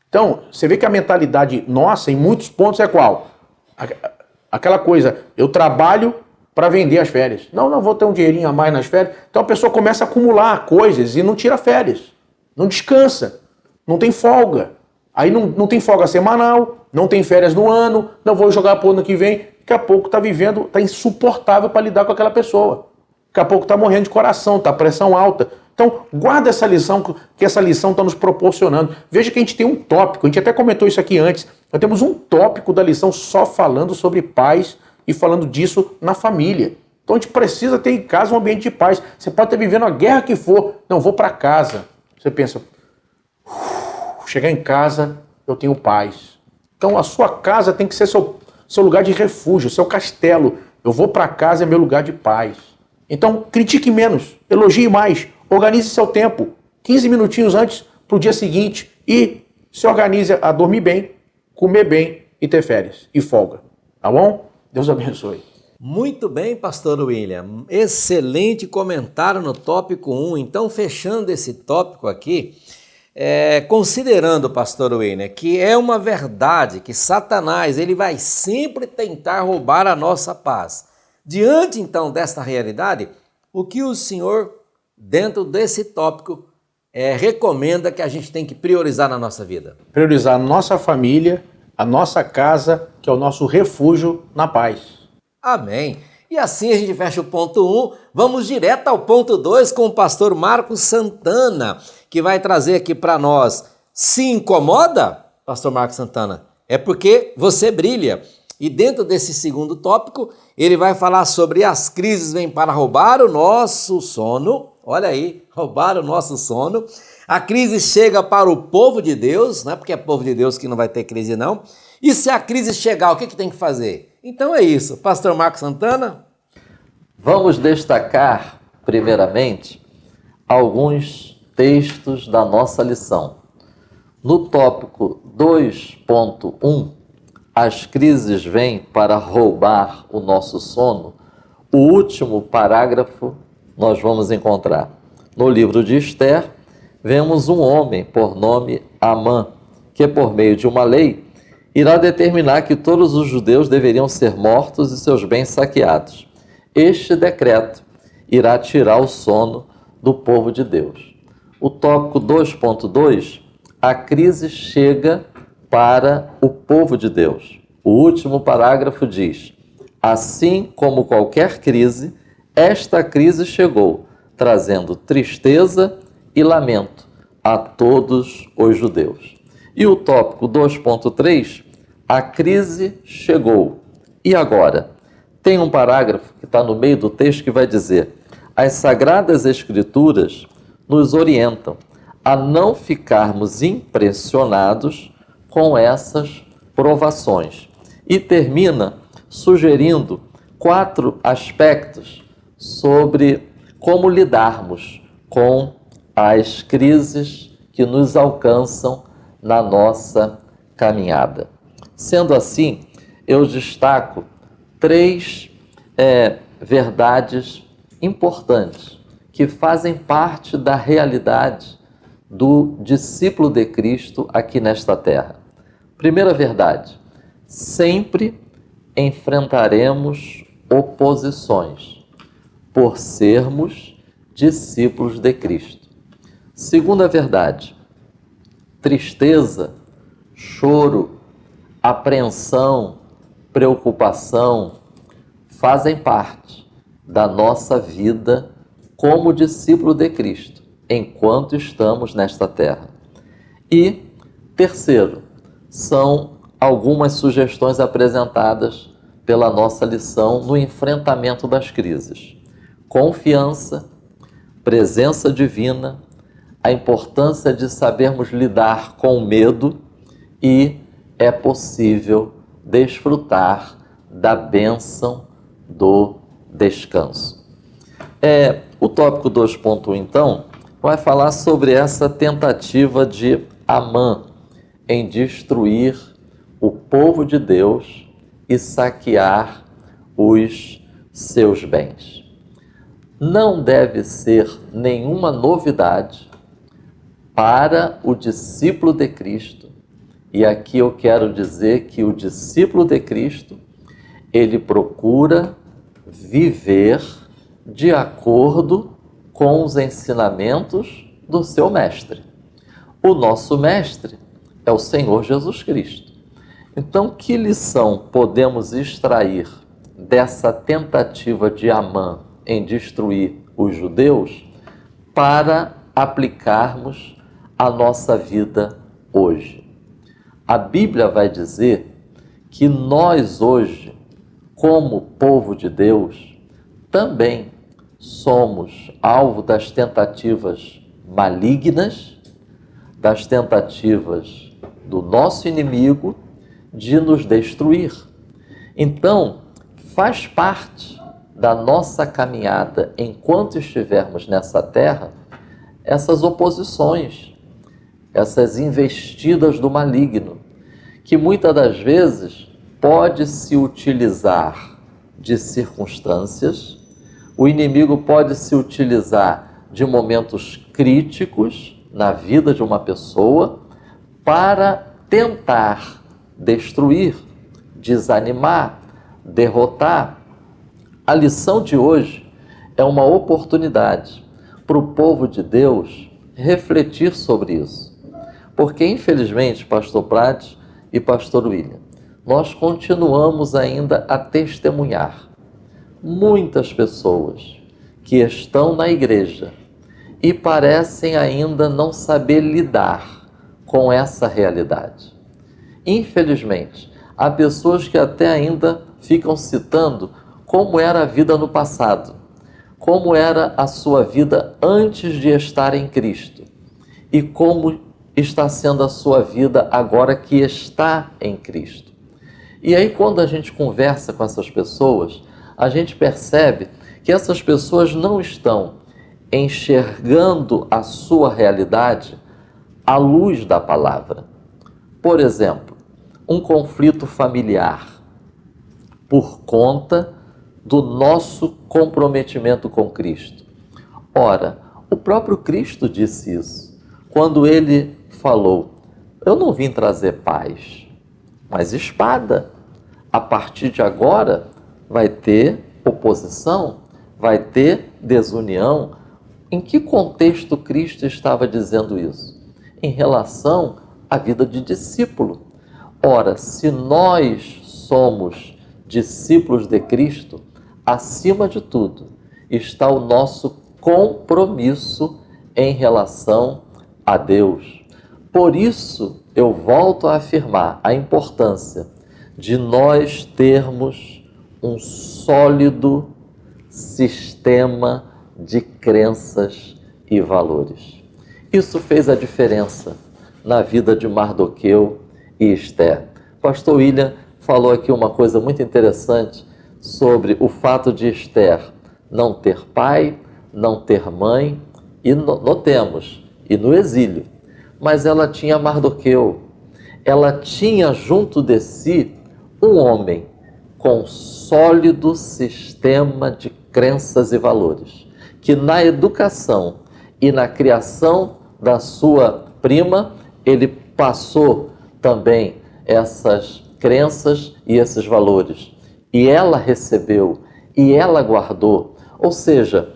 Então, você vê que a mentalidade nossa, em muitos pontos, é qual? Aquela coisa, eu trabalho para vender as férias. Não vou ter um dinheirinho a mais nas férias. Então a pessoa começa a acumular coisas e não tira férias. Não descansa. Não tem folga. Aí não tem folga semanal, não tem férias no ano, não vou jogar pro ano que vem. Daqui a pouco está insuportável para lidar com aquela pessoa. Daqui a pouco está morrendo de coração, está pressão alta. Então, guarda essa lição, que essa lição está nos proporcionando. Veja que a gente tem um tópico, a gente até comentou isso aqui antes. Nós temos um tópico da lição só falando sobre paz e falando disso na família. Então a gente precisa ter em casa um ambiente de paz. Você pode estar vivendo a guerra que for. Não, vou para casa. Você pensa, chegar em casa, eu tenho paz. Então a sua casa tem que ser seu lugar de refúgio, seu castelo. Eu vou para casa, é meu lugar de paz. Então critique menos, elogie mais, organize seu tempo. 15 minutinhos antes para o dia seguinte e se organize a dormir bem, comer bem e ter férias e folga. Tá bom? Deus abençoe. Muito bem, pastor William. Excelente comentário no tópico 1. Então, fechando esse tópico aqui, considerando, pastor William, que é uma verdade que Satanás ele vai sempre tentar roubar a nossa paz. Diante, então, desta realidade, o que o senhor, dentro desse tópico, recomenda que a gente tem que priorizar na nossa vida? Priorizar a nossa família, a nossa casa, que é o nosso refúgio na paz. Amém. E assim a gente fecha o ponto 1, vamos direto ao ponto 2 com o pastor Marcos Santana, que vai trazer aqui para nós. Se incomoda, pastor Marcos Santana? É porque você brilha. E dentro desse segundo tópico, ele vai falar sobre as crises vêm para roubar o nosso sono. Olha aí, roubar o nosso sono. A crise chega para o povo de Deus, não é porque é povo de Deus que não vai ter crise não. E se a crise chegar, o que tem que fazer? Então é isso. Pastor Marcos Santana? Vamos destacar, primeiramente, alguns textos da nossa lição. No tópico 2.1, as crises vêm para roubar o nosso sono, o último parágrafo nós vamos encontrar. No livro de Esther, vemos um homem por nome Amã, que por meio de uma lei irá determinar que todos os judeus deveriam ser mortos e seus bens saqueados. Este decreto irá tirar o sono do povo de Deus. O tópico 2.2, a crise chega para o povo de Deus. O último parágrafo diz: assim como qualquer crise, esta crise chegou, trazendo tristeza e lamento a todos os judeus. E o tópico 2.3, a crise chegou. E agora? Tem um parágrafo que está no meio do texto que vai dizer: as Sagradas Escrituras nos orientam a não ficarmos impressionados com essas provações. E termina sugerindo 4 aspectos sobre como lidarmos com as crises que nos alcançam na nossa caminhada. Sendo assim, eu destaco 3 verdades importantes que fazem parte da realidade do discípulo de Cristo aqui nesta terra. Primeira verdade: sempre enfrentaremos oposições por sermos discípulos de Cristo. Segunda verdade: tristeza, choro, apreensão, preocupação fazem parte da nossa vida como discípulo de Cristo, enquanto estamos nesta terra. E, terceiro, são algumas sugestões apresentadas pela nossa lição no enfrentamento das crises. Confiança, presença divina, a importância de sabermos lidar com o medo e é possível desfrutar da bênção do descanso. O tópico 2.1, então, vai falar sobre essa tentativa de Amã em destruir o povo de Deus e saquear os seus bens. Não deve ser nenhuma novidade para o discípulo de Cristo, e aqui eu quero dizer que o discípulo de Cristo, ele procura viver de acordo com os ensinamentos do seu mestre. O nosso mestre é o Senhor Jesus Cristo. Então, que lição podemos extrair dessa tentativa de Amã em destruir os judeus para aplicarmos a nossa vida hoje? A Bíblia vai dizer que nós hoje, como povo de Deus, também somos alvo das tentativas malignas, das tentativas do nosso inimigo de nos destruir. Então, faz parte da nossa caminhada enquanto estivermos nessa terra, essas oposições, essas investidas do maligno, que muitas das vezes pode se utilizar de circunstâncias, o inimigo pode se utilizar de momentos críticos na vida de uma pessoa para tentar destruir, desanimar, derrotar. A lição de hoje é uma oportunidade para o povo de Deus refletir sobre isso. Porque, infelizmente, pastor Prates e pastor William, nós continuamos ainda a testemunhar muitas pessoas que estão na igreja e parecem ainda não saber lidar com essa realidade. Infelizmente, há pessoas que até ainda ficam citando como era a vida no passado, como era a sua vida antes de estar em Cristo e como está sendo a sua vida agora que está em Cristo. E aí, quando a gente conversa com essas pessoas, a gente percebe que essas pessoas não estão enxergando a sua realidade à luz da palavra. Por exemplo, um conflito familiar por conta do nosso comprometimento com Cristo. Ora, o próprio Cristo disse isso, quando ele falou: eu não vim trazer paz, mas espada. A partir de agora vai ter oposição, vai ter desunião. Em que contexto Cristo estava dizendo isso? Em relação à vida de discípulo. Ora, se nós somos discípulos de Cristo, acima de tudo está o nosso compromisso em relação a Deus. Por isso, eu volto a afirmar a importância de nós termos um sólido sistema de crenças e valores. Isso fez a diferença na vida de Mardoqueu e Esther. Pastor William falou aqui uma coisa muito interessante sobre o fato de Esther não ter pai, não ter mãe, e notemos, e no exílio. Mas ela tinha Mardoqueu, ela tinha junto de si um homem com sólido sistema de crenças e valores, que na educação e na criação da sua prima, ele passou também essas crenças e esses valores. E ela recebeu, e ela guardou. Ou seja,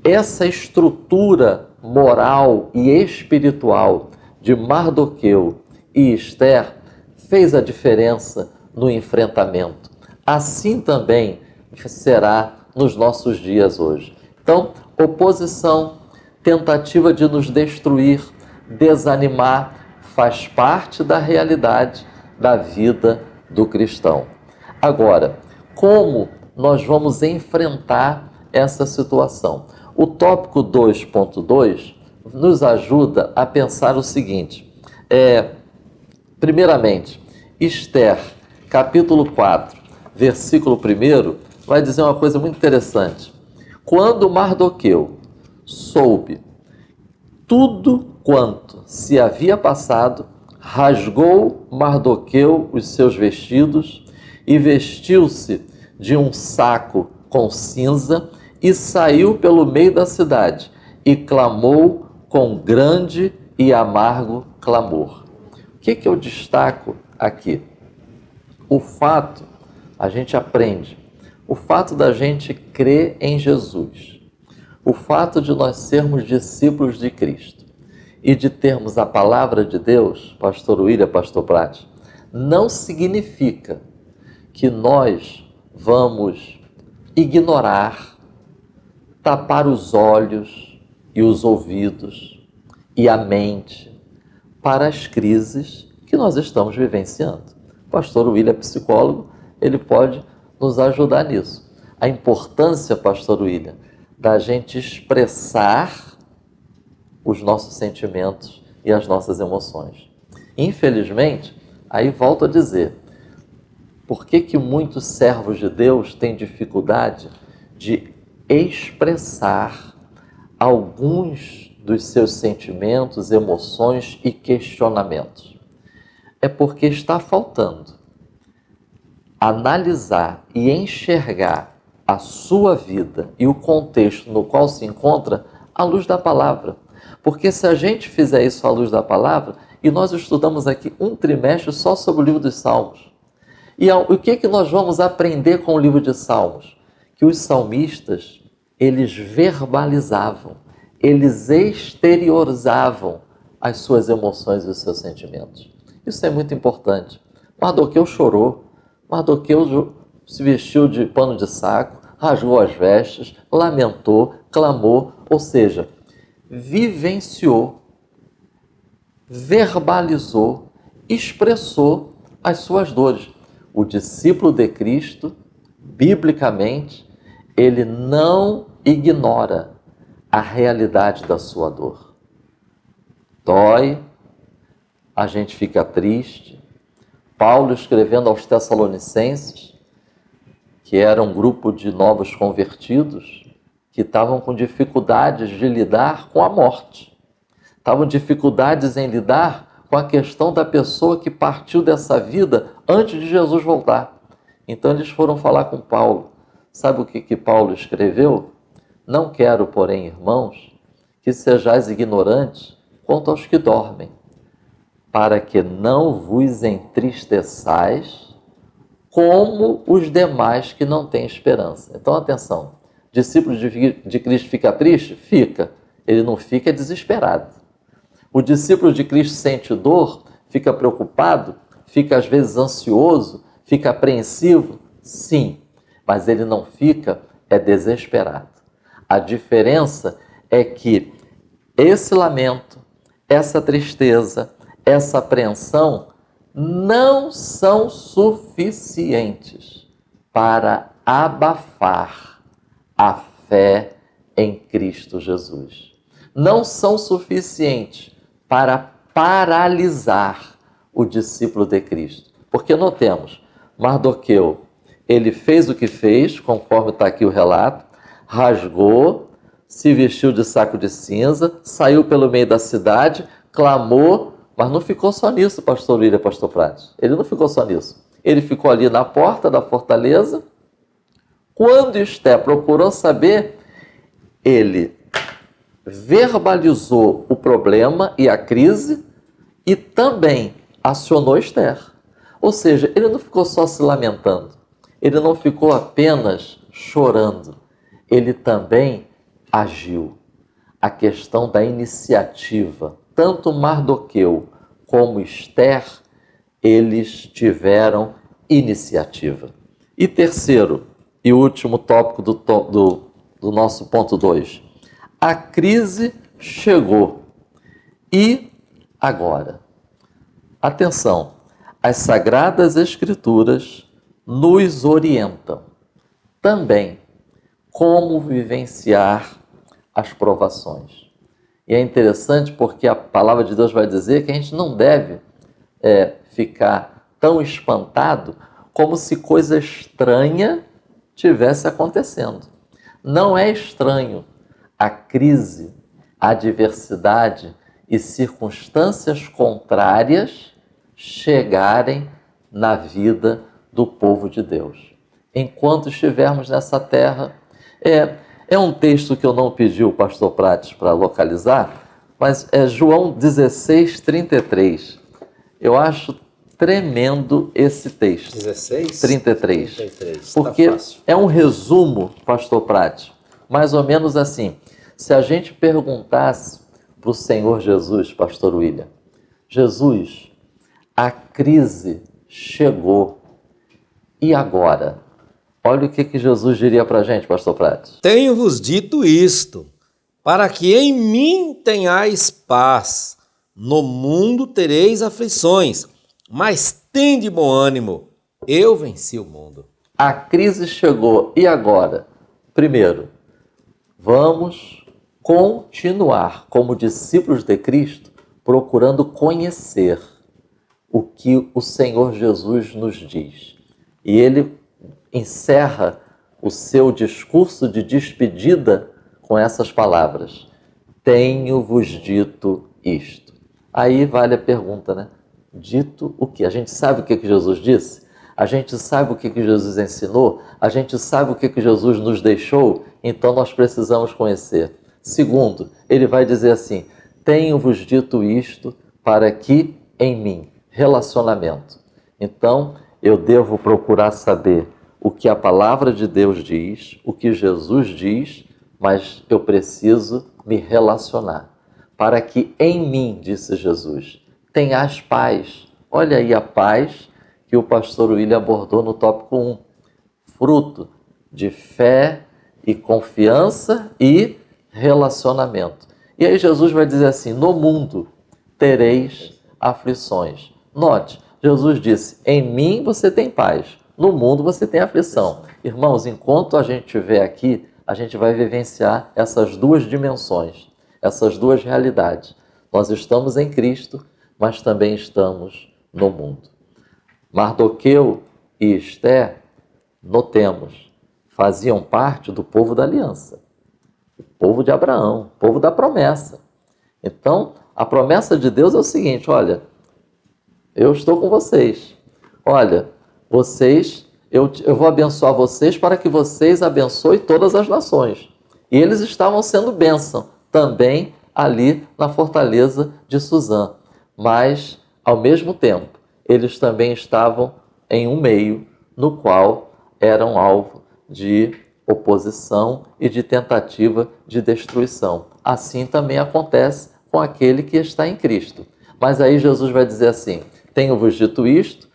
essa estrutura moral e espiritual de Mardoqueu e Esther fez a diferença no enfrentamento. Assim também será nos nossos dias hoje. Então, oposição, tentativa de nos destruir, desanimar, faz parte da realidade da vida do cristão. Agora, como nós vamos enfrentar essa situação? O tópico 2.2 nos ajuda a pensar o seguinte. Primeiramente, Esther, capítulo 4, versículo 1, vai dizer uma coisa muito interessante. Quando Mardoqueu soube tudo quanto se havia passado, rasgou Mardoqueu os seus vestidos e vestiu-se de um saco com cinza e saiu pelo meio da cidade e clamou com grande e amargo clamor. O que eu destaco aqui? O fato, a gente aprende, o fato da gente crer em Jesus, o fato de nós sermos discípulos de Cristo e de termos a palavra de Deus, pastor William, pastor Prat, não significa que nós vamos ignorar, tapar os olhos e os ouvidos e a mente para as crises que nós estamos vivenciando. O pastor William, psicólogo, ele pode nos ajudar nisso. A importância, pastor William, da gente expressar os nossos sentimentos e as nossas emoções. Infelizmente, aí volto a dizer, por que muitos servos de Deus têm dificuldade de expressar alguns dos seus sentimentos, emoções e questionamentos? É porque está faltando analisar e enxergar a sua vida e o contexto no qual se encontra à luz da palavra. Porque se a gente fizer isso à luz da palavra, e nós estudamos aqui um trimestre só sobre o livro dos Salmos, e o que nós vamos aprender com o livro de Salmos? Que os salmistas, eles verbalizavam, eles exteriorizavam as suas emoções e os seus sentimentos. Isso é muito importante. Mardoqueu chorou, Mardoqueu se vestiu de pano de saco, rasgou as vestes, lamentou, clamou, ou seja, vivenciou, verbalizou, expressou as suas dores. O discípulo de Cristo, biblicamente, ele não ignora a realidade da sua dor. Dói, a gente fica triste. Paulo, escrevendo aos Tessalonicenses, que era um grupo de novos convertidos, que estavam com dificuldades de lidar com a morte. Estavam dificuldades em lidar com a questão da pessoa que partiu dessa vida antes de Jesus voltar. Então eles foram falar com Paulo. Sabe o que Paulo escreveu? Não quero, porém, irmãos, que sejais ignorantes quanto aos que dormem, para que não vos entristeçais como os demais que não têm esperança. Então, atenção, discípulo de Cristo fica triste? Fica. Ele não fica desesperado. O discípulo de Cristo sente dor, fica preocupado, fica às vezes ansioso, fica apreensivo? Sim, mas ele não fica desesperado. A diferença é que esse lamento, essa tristeza, essa apreensão não são suficientes para abafar a fé em Cristo Jesus. Não são suficientes para paralisar o discípulo de Cristo. Porque notemos, Mardoqueu, ele fez o que fez, conforme está aqui o relato, rasgou, se vestiu de saco de cinza, saiu pelo meio da cidade, clamou, mas não ficou só nisso, pastor William, pastor Prates. Ele não ficou só nisso. Ele ficou ali na porta da fortaleza. Quando Esté procurou saber, ele verbalizou o problema e a crise e também acionou Esther. Ou seja, ele não ficou só se lamentando, ele não ficou apenas chorando, ele também agiu. A questão da iniciativa, tanto Mardoqueu como Esther, eles tiveram iniciativa. E terceiro e último tópico do nosso ponto 2, a crise chegou. E agora? Atenção, as Sagradas Escrituras nos orientam também como vivenciar as provações. E é interessante porque a palavra de Deus vai dizer que a gente não deve ficar tão espantado como se coisa estranha tivesse acontecendo. Não é estranho a crise, a adversidade e circunstâncias contrárias chegarem na vida do povo de Deus. Enquanto estivermos nessa terra, é um texto que eu não pedi o pastor Prates para localizar, mas é João 16, 33. Eu acho tremendo esse texto. 16? 33. 33. Porque tá fácil. é um resumo, pastor Prates, mais ou menos assim. Se a gente perguntasse para o Senhor Jesus, pastor William, Jesus, a crise chegou, e agora? Olha o que Jesus diria para a gente, pastor Prates. Tenho-vos dito isto, para que em mim tenhais paz. No mundo tereis aflições, mas tende bom ânimo, eu venci o mundo. A crise chegou, e agora? Primeiro, vamos continuar como discípulos de Cristo, procurando conhecer o que o Senhor Jesus nos diz. E ele encerra o seu discurso de despedida com essas palavras: tenho-vos dito isto. Aí vale a pergunta, né? Dito o quê? A gente sabe o que Jesus disse? A gente sabe o que Jesus ensinou? A gente sabe o que Jesus nos deixou? Então nós precisamos conhecer. Segundo, ele vai dizer assim: tenho-vos dito isto para que em mim, relacionamento. Então eu devo procurar saber o que a palavra de Deus diz, o que Jesus diz, mas eu preciso me relacionar. Para que em mim, disse Jesus, tenhas paz. Olha aí a paz que o pastor William abordou no tópico 1. Fruto de fé e confiança e relacionamento. E aí Jesus vai dizer assim: no mundo tereis aflições. Note, Jesus disse: em mim você tem paz, no mundo você tem aflição. Irmãos, enquanto a gente estiver aqui, a gente vai vivenciar essas duas dimensões, essas duas realidades. Nós estamos em Cristo, mas também estamos no mundo. Mardoqueu e Esther, notemos, faziam parte do povo da aliança, o povo de Abraão, o povo da promessa. Então, a promessa de Deus é o seguinte: olha, eu estou com vocês. Olha, eu vou abençoar vocês para que vocês abençoem todas as nações. E eles estavam sendo bênção também ali na fortaleza de Suzã. Mas, ao mesmo tempo, eles também estavam em um meio no qual eram alvo de oposição e de tentativa de destruição. Assim também acontece com aquele que está em Cristo. Mas aí Jesus vai dizer assim: tenho-vos dito isto,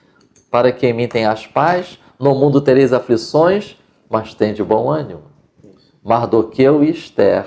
para que em mim tenhas paz, no mundo tereis aflições, mas tende bom ânimo. Mardoqueu e Esther,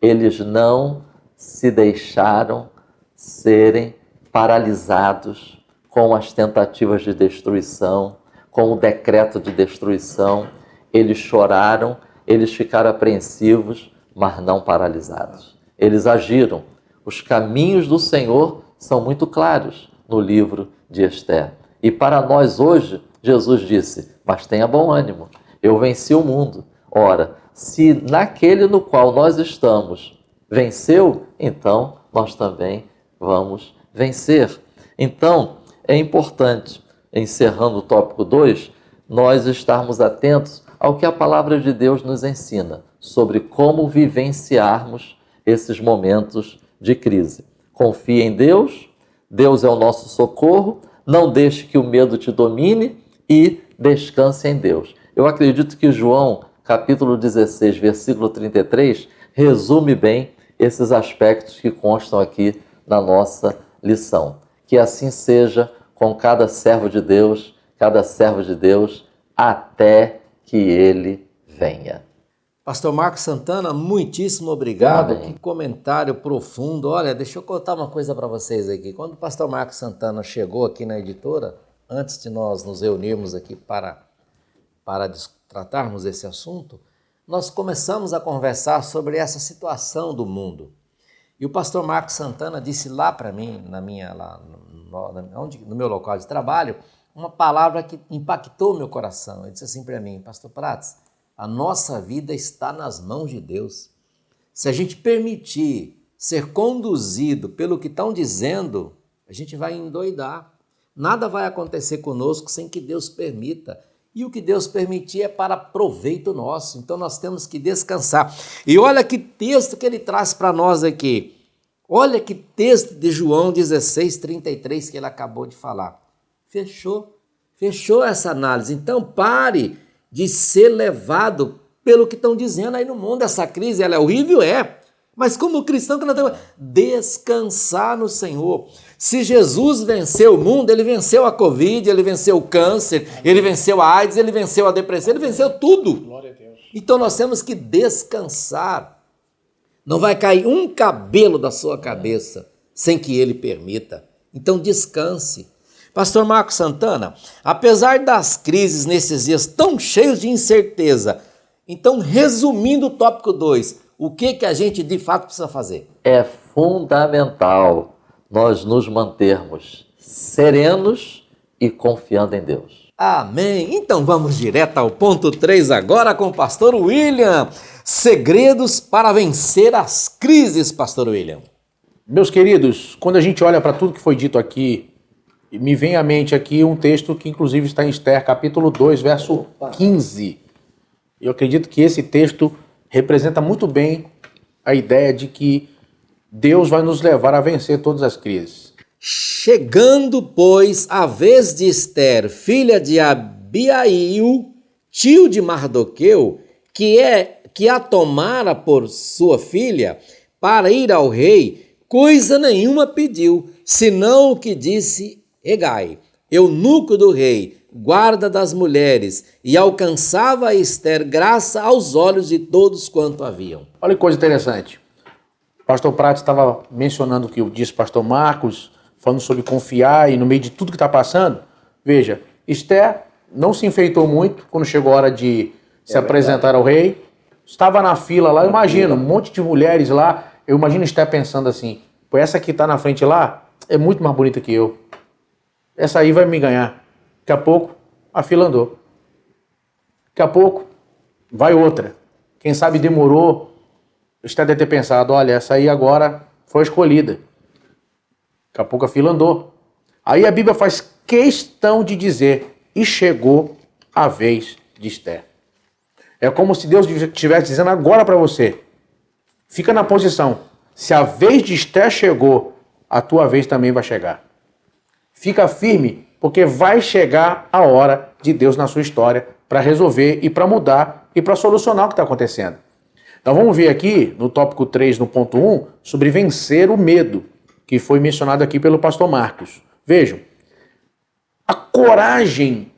eles não se deixaram serem paralisados com as tentativas de destruição, com o decreto de destruição. Eles choraram, eles ficaram apreensivos, mas não paralisados. Eles agiram. Os caminhos do Senhor são muito claros no livro de Esther. E para nós hoje, Jesus disse, mas tenha bom ânimo, eu venci o mundo. Ora, se naquele no qual nós estamos venceu, então nós também vamos vencer. Então, é importante, encerrando o tópico 2, nós estarmos atentos ao que a palavra de Deus nos ensina sobre como vivenciarmos esses momentos de crise. Confie em Deus, Deus é o nosso socorro, não deixe que o medo te domine e descanse em Deus. Eu acredito que João, capítulo 16, versículo 33, resume bem esses aspectos que constam aqui na nossa lição. Que assim seja com cada servo de Deus, até que ele venha. Pastor Marcos Santana, muitíssimo obrigado. Amém. Que comentário profundo. Olha, deixa eu contar uma coisa para vocês aqui. Quando o pastor Marcos Santana chegou aqui na editora, antes de nós nos reunirmos aqui para tratarmos esse assunto, nós começamos a conversar sobre essa situação do mundo. E o pastor Marcos Santana disse lá para mim, no meu local de trabalho, uma palavra que impactou meu coração. Ele disse assim para mim, pastor Prates, a nossa vida está nas mãos de Deus. Se a gente permitir ser conduzido pelo que estão dizendo, a gente vai endoidar. Nada vai acontecer conosco sem que Deus permita. E o que Deus permitir é para proveito nosso. Então nós temos que descansar. E olha que texto que ele traz para nós aqui. Olha que texto de João 16:33 que ele acabou de falar. Fechou essa análise. Então pare de ser levado pelo que estão dizendo aí no mundo. Essa crise, ela é horrível, é. Mas como cristão que nós temos que descansar no Senhor. Se Jesus venceu o mundo, ele venceu a Covid, ele venceu o câncer, ele venceu a AIDS, ele venceu a depressão, ele venceu tudo. Glória a Deus. Então nós temos que descansar. Não vai cair um cabelo da sua cabeça sem que ele permita. Então descanse. Pastor Marcos Santana, apesar das crises nesses dias tão cheios de incerteza, então resumindo o tópico 2, o que a gente de fato precisa fazer? É fundamental nós nos mantermos serenos e confiando em Deus. Amém. Então vamos direto ao ponto 3 agora com o pastor William. Segredos para vencer as crises, pastor William. Meus queridos, quando a gente olha para tudo que foi dito aqui, me vem à mente aqui um texto que inclusive está em Esther, capítulo 2, verso 15. Eu acredito que esse texto representa muito bem a ideia de que Deus vai nos levar a vencer todas as crises. Chegando, pois, a vez de Esther, filha de Abiail, tio de Mardoqueu, que a tomara por sua filha, para ir ao rei, coisa nenhuma pediu, senão o que disse Hegai, eunuco do rei, guarda das mulheres, e alcançava a Esther graça aos olhos de todos quanto haviam. Olha que coisa interessante. O pastor Prates estava mencionando o que disse o pastor Marcos, falando sobre confiar e no meio de tudo que está passando. Veja, Esther não se enfeitou muito quando chegou a hora de se apresentar ao rei. Estava na fila lá, eu imagino, um monte de mulheres lá. Eu imagino Esther pensando assim, pô, essa que está na frente lá é muito mais bonita que eu. Essa aí vai me ganhar. Daqui a pouco, a fila andou. Daqui a pouco, vai outra. Quem sabe demorou. Esther deve ter pensado, olha, essa aí agora foi escolhida. Daqui a pouco a fila andou. Aí a Bíblia faz questão de dizer, e chegou a vez de Esther. É como se Deus estivesse dizendo agora para você, fica na posição. Se a vez de Esther chegou, a tua vez também vai chegar. Fica firme, porque vai chegar a hora de Deus na sua história para resolver e para mudar e para solucionar o que está acontecendo. Então vamos ver aqui no tópico 3, no ponto 1, sobre vencer o medo, que foi mencionado aqui pelo pastor Marcos. Vejam, a coragem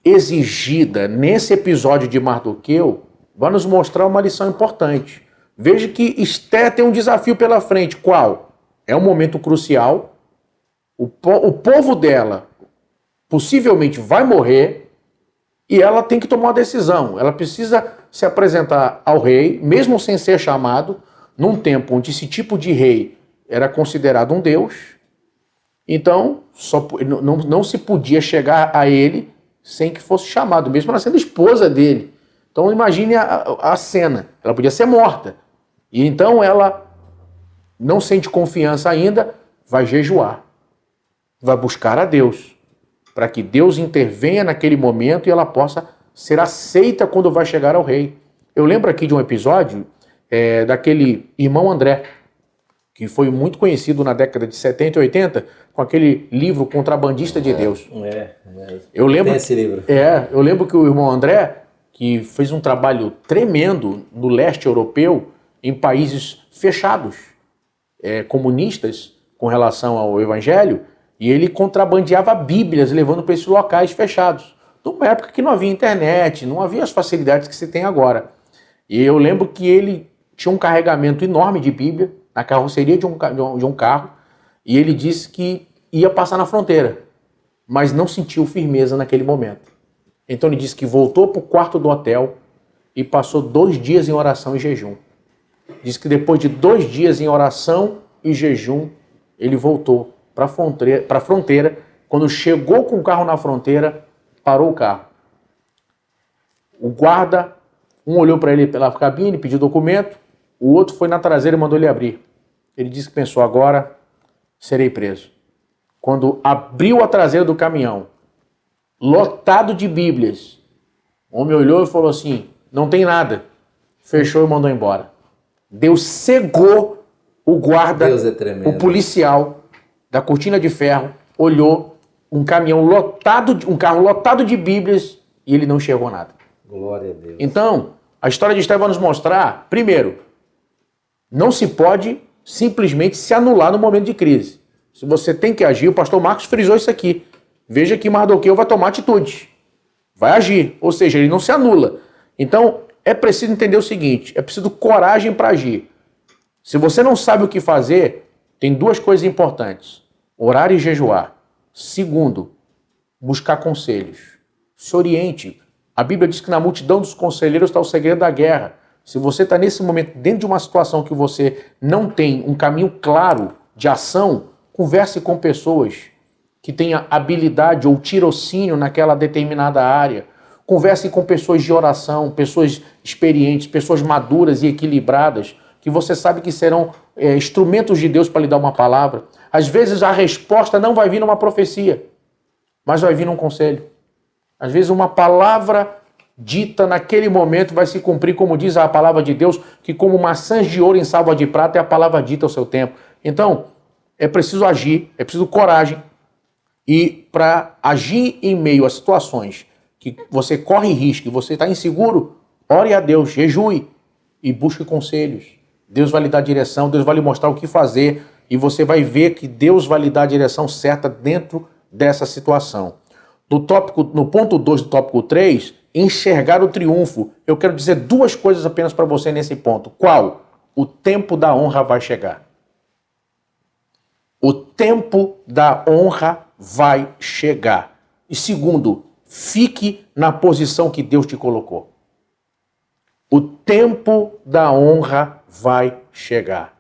exigida nesse episódio de Mardoqueu vai nos mostrar uma lição importante. Veja que Esther tem um desafio pela frente. Qual? É um momento crucial. O povo dela possivelmente vai morrer e ela tem que tomar uma decisão. Ela precisa se apresentar ao rei, mesmo sem ser chamado, num tempo onde esse tipo de rei era considerado um deus. Então, não se podia chegar a ele sem que fosse chamado, mesmo ela sendo esposa dele. Então imagine a cena, ela podia ser morta. E então ela não sente confiança ainda, vai jejuar, vai buscar a Deus, para que Deus intervenha naquele momento e ela possa ser aceita quando vai chegar ao rei. Eu lembro aqui de um episódio daquele irmão André, que foi muito conhecido na década de 70 e 80, com aquele livro Contrabandista de Deus. Eu lembro, tem esse livro. Eu lembro que o irmão André, que fez um trabalho tremendo no leste europeu, em países fechados, comunistas, com relação ao evangelho, e ele contrabandeava Bíblias, levando para esses locais fechados. Numa época que não havia internet, não havia as facilidades que se tem agora. E eu lembro que ele tinha um carregamento enorme de Bíblia, na carroceria de um carro, e ele disse que ia passar na fronteira, mas não sentiu firmeza naquele momento. Então ele disse que voltou para o quarto do hotel e passou 2 dias em oração e jejum. Diz que depois de 2 dias em oração e jejum, ele voltou para a fronteira. Quando chegou com o carro na fronteira, parou o carro. O guarda, um olhou para ele pela cabine, pediu documento, o outro foi na traseira e mandou ele abrir. Ele disse que pensou, agora serei preso. Quando abriu a traseira do caminhão, lotado de Bíblias, o homem olhou e falou assim, não tem nada. Fechou e mandou embora. Deus cegou o guarda, o policial da cortina de ferro, olhou um caminhão lotado, um carro lotado de Bíblias e ele não chegou a nada. Glória a Deus. Então, a história de Esther vai nos mostrar, primeiro, não se pode simplesmente se anular no momento de crise. Se você tem que agir, o pastor Marcos frisou isso aqui. Veja que Mardoqueu vai tomar atitude, vai agir, ou seja, ele não se anula. Então, é preciso entender o seguinte, é preciso coragem para agir. Se você não sabe o que fazer, tem 2 coisas importantes, orar e jejuar. Segundo, buscar conselhos. Se oriente. A Bíblia diz que na multidão dos conselheiros está o segredo da guerra. Se você está nesse momento dentro de uma situação que você não tem um caminho claro de ação, converse com pessoas que tenham habilidade ou tirocínio naquela determinada área. Converse com pessoas de oração, pessoas experientes, pessoas maduras e equilibradas, que você sabe que serão instrumentos de Deus para lhe dar uma palavra. Às vezes a resposta não vai vir numa profecia, mas vai vir num conselho. Às vezes uma palavra dita naquele momento vai se cumprir, como diz a palavra de Deus, que como maçãs de ouro em salva de prata é a palavra dita ao seu tempo. Então, é preciso agir, é preciso coragem. E para agir em meio a situações que você corre risco e você está inseguro, ore a Deus, jejue e busque conselhos. Deus vai lhe dar direção, Deus vai lhe mostrar o que fazer e você vai ver que Deus vai lhe dar a direção certa dentro dessa situação. No ponto 2 do tópico 3, enxergar o triunfo. Eu quero dizer 2 coisas apenas para você nesse ponto. Qual? O tempo da honra vai chegar. O tempo da honra vai chegar. E segundo, fique na posição que Deus te colocou. O tempo da honra vai chegar.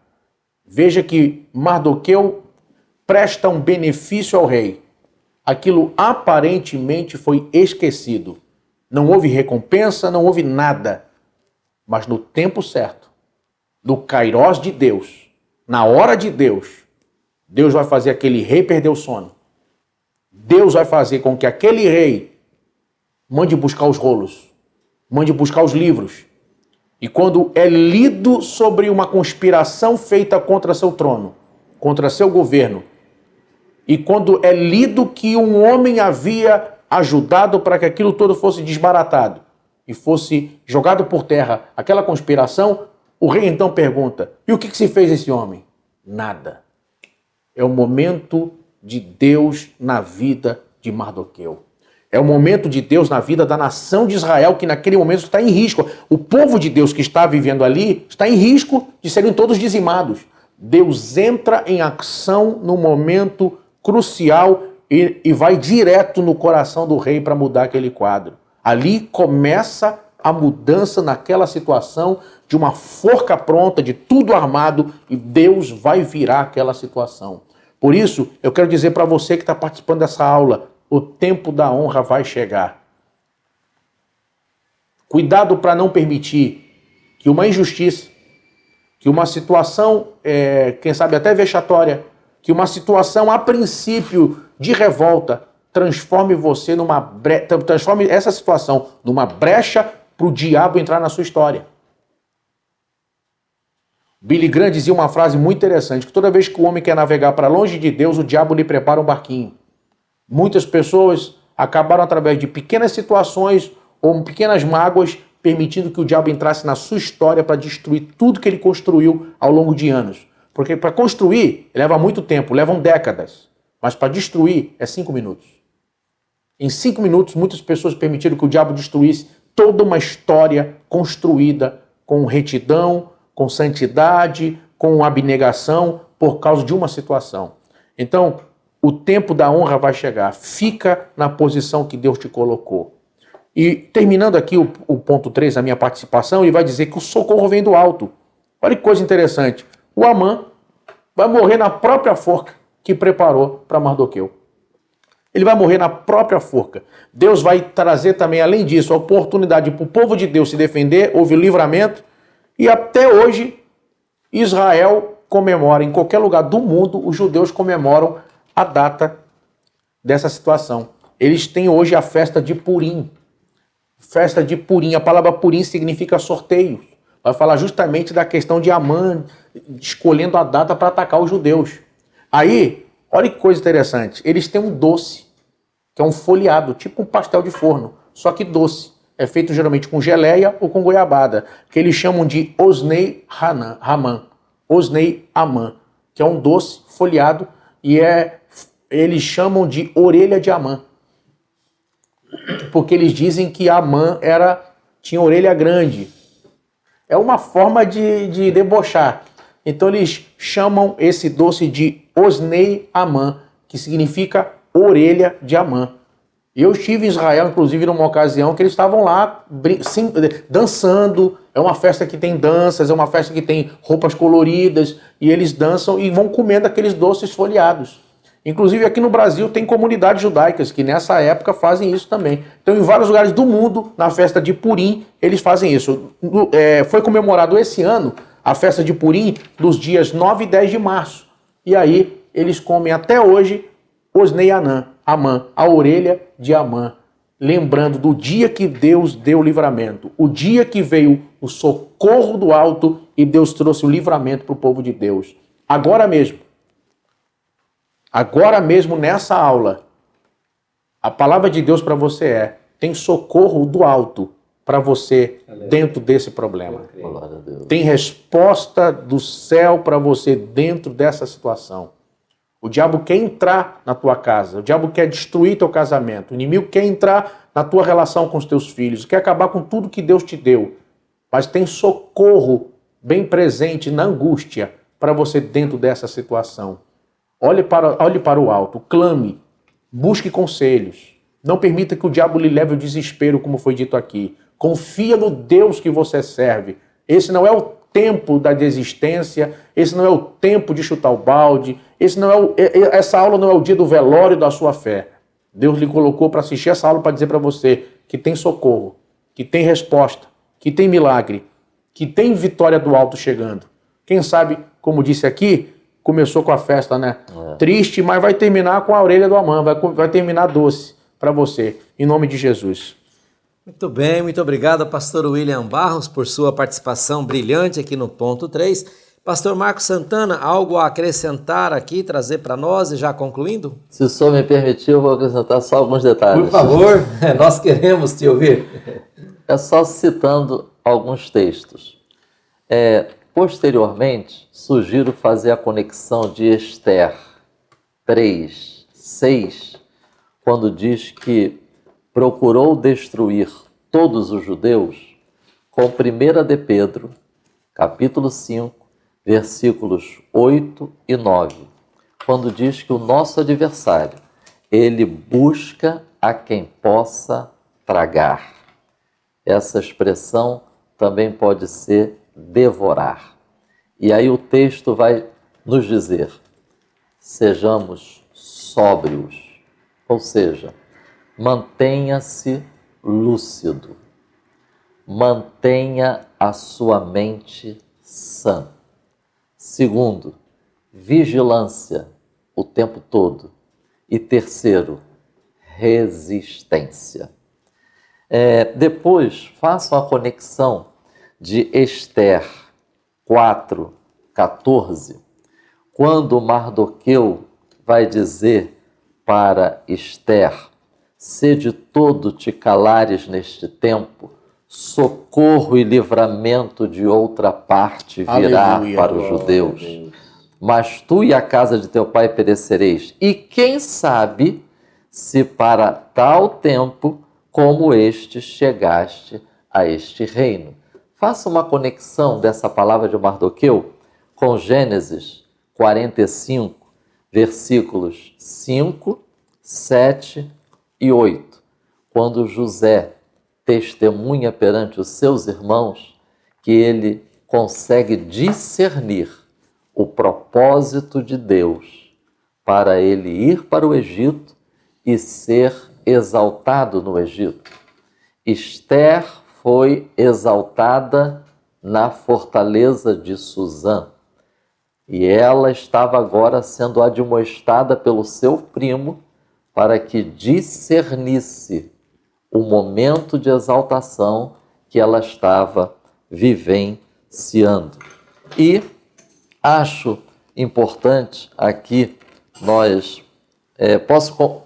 Veja que Mardoqueu presta um benefício ao rei. Aquilo aparentemente foi esquecido. Não houve recompensa, não houve nada. Mas no tempo certo, no kairós de Deus, na hora de Deus, Deus vai fazer aquele rei perder o sono. Deus vai fazer com que aquele rei mande buscar os rolos, mande buscar os livros. E quando é lido sobre uma conspiração feita contra seu trono, contra seu governo, e quando é lido que um homem havia ajudado para que aquilo todo fosse desbaratado e fosse jogado por terra, aquela conspiração, o rei então pergunta, e o que se fez esse homem? Nada. É o momento de Deus na vida de Mardoqueu. É o momento de Deus na vida da nação de Israel, que naquele momento está em risco. O povo de Deus que está vivendo ali está em risco de serem todos dizimados. Deus entra em ação no momento crucial e vai direto no coração do rei para mudar aquele quadro. Ali começa a mudança naquela situação de uma forca pronta, de tudo armado, e Deus vai virar aquela situação. Por isso, eu quero dizer para você que está participando dessa aula, o tempo da honra vai chegar. Cuidado para não permitir que uma injustiça, que uma situação, quem sabe até vexatória, que uma situação a princípio de revolta transforme essa situação numa brecha para o diabo entrar na sua história. Billy Graham dizia uma frase muito interessante, que toda vez que o homem quer navegar para longe de Deus, o diabo lhe prepara um barquinho. Muitas pessoas acabaram através de pequenas situações ou pequenas mágoas, permitindo que o diabo entrasse na sua história para destruir tudo que ele construiu ao longo de anos. Porque para construir leva muito tempo, levam décadas. Mas para destruir é 5 minutos. Em 5 minutos, muitas pessoas permitiram que o diabo destruísse toda uma história construída com retidão, com santidade, com abnegação, por causa de uma situação. Então, o tempo da honra vai chegar. Fica na posição que Deus te colocou. E terminando aqui o ponto 3 da minha participação, ele vai dizer que o socorro vem do alto. Olha que coisa interessante. O Amã vai morrer na própria forca que preparou para Mardoqueu. Ele vai morrer na própria forca. Deus vai trazer também, além disso, a oportunidade para o povo de Deus se defender, houve livramento. E até hoje, Israel comemora, em qualquer lugar do mundo, os judeus comemoram a data dessa situação. Eles têm hoje a festa de Purim. Festa de Purim. A palavra Purim significa sorteio. Vai falar justamente da questão de Amã escolhendo a data para atacar os judeus. Aí, olha que coisa interessante. Eles têm um doce, que é um folheado, tipo um pastel de forno, só que doce. É feito geralmente com geleia ou com goiabada, que eles chamam de Osnei Haman, Osnei Amã, que é um doce folheado e eles chamam de orelha de Amã. Porque eles dizem que Amã tinha orelha grande. É uma forma de debochar. Então eles chamam esse doce de Osnei Amã, que significa orelha de Amã. Eu estive em Israel, inclusive, numa ocasião que eles estavam lá dançando. É uma festa que tem danças, é uma festa que tem roupas coloridas, e eles dançam e vão comendo aqueles doces folheados. Inclusive aqui no Brasil tem comunidades judaicas que nessa época fazem isso também. Então em vários lugares do mundo, na festa de Purim, eles fazem isso. Foi comemorado esse ano a festa de Purim dos dias 9 e 10 de março. E aí eles comem até hoje Osnei Amã, a orelha de Amã. Lembrando do dia que Deus deu o livramento. O dia que veio o socorro do alto e Deus trouxe o livramento para o povo de Deus. Agora mesmo nessa aula, a palavra de Deus para você tem socorro do alto para você dentro desse problema. Tem resposta do céu para você dentro dessa situação. O diabo quer entrar na tua casa, o diabo quer destruir teu casamento, o inimigo quer entrar na tua relação com os teus filhos, quer acabar com tudo que Deus te deu. Mas tem socorro bem presente na angústia para você dentro dessa situação. Olhe para o alto, clame, busque conselhos. Não permita que o diabo lhe leve ao desespero, como foi dito aqui. Confia no Deus que você serve. Esse não é o tempo da desistência, esse não é o tempo de chutar o balde, essa aula não é o dia do velório da sua fé. Deus lhe colocou para assistir essa aula para dizer para você que tem socorro, que tem resposta, que tem milagre, que tem vitória do alto chegando. Quem sabe, como disse aqui, começou com a festa, né? Triste, mas vai terminar com a orelha do Amã, vai terminar doce para você, em nome de Jesus. Muito bem, muito obrigado, pastor William Barros, por sua participação brilhante aqui no ponto 3. Pastor Marcos Santana, algo a acrescentar aqui, trazer para nós e já concluindo? Se o senhor me permitir, eu vou acrescentar só alguns detalhes. Por favor, nós queremos te ouvir. É só citando alguns textos. Posteriormente, sugiro fazer a conexão de Esther 3:6, quando diz que procurou destruir todos os judeus, com 1 de Pedro, capítulo 5, versículos 8 e 9, quando diz que o nosso adversário, ele busca a quem possa tragar. Essa expressão também pode ser devorar. E aí o texto vai nos dizer, sejamos sóbrios, ou seja, mantenha-se lúcido. mantenha a sua mente sã. Segundo, vigilância o tempo todo. E terceiro, resistência. Depois, façam a conexão de Esther 4:14, quando Mardoqueu vai dizer para Esther: se de todo te calares neste tempo, socorro e livramento de outra parte virá Aleluia, para os judeus. Mas tu e a casa de teu pai perecereis. E quem sabe se para tal tempo como este chegaste a este reino. Faça uma conexão dessa palavra de Mardoqueu com Gênesis 45, versículos 5, 7 e 8, quando José testemunha perante os seus irmãos que ele consegue discernir o propósito de Deus para ele ir para o Egito e ser exaltado no Egito. Esther foi exaltada na fortaleza de Suzã e ela estava agora sendo admoestada pelo seu primo para que discernisse o momento de exaltação que ela estava vivenciando. E acho importante aqui posso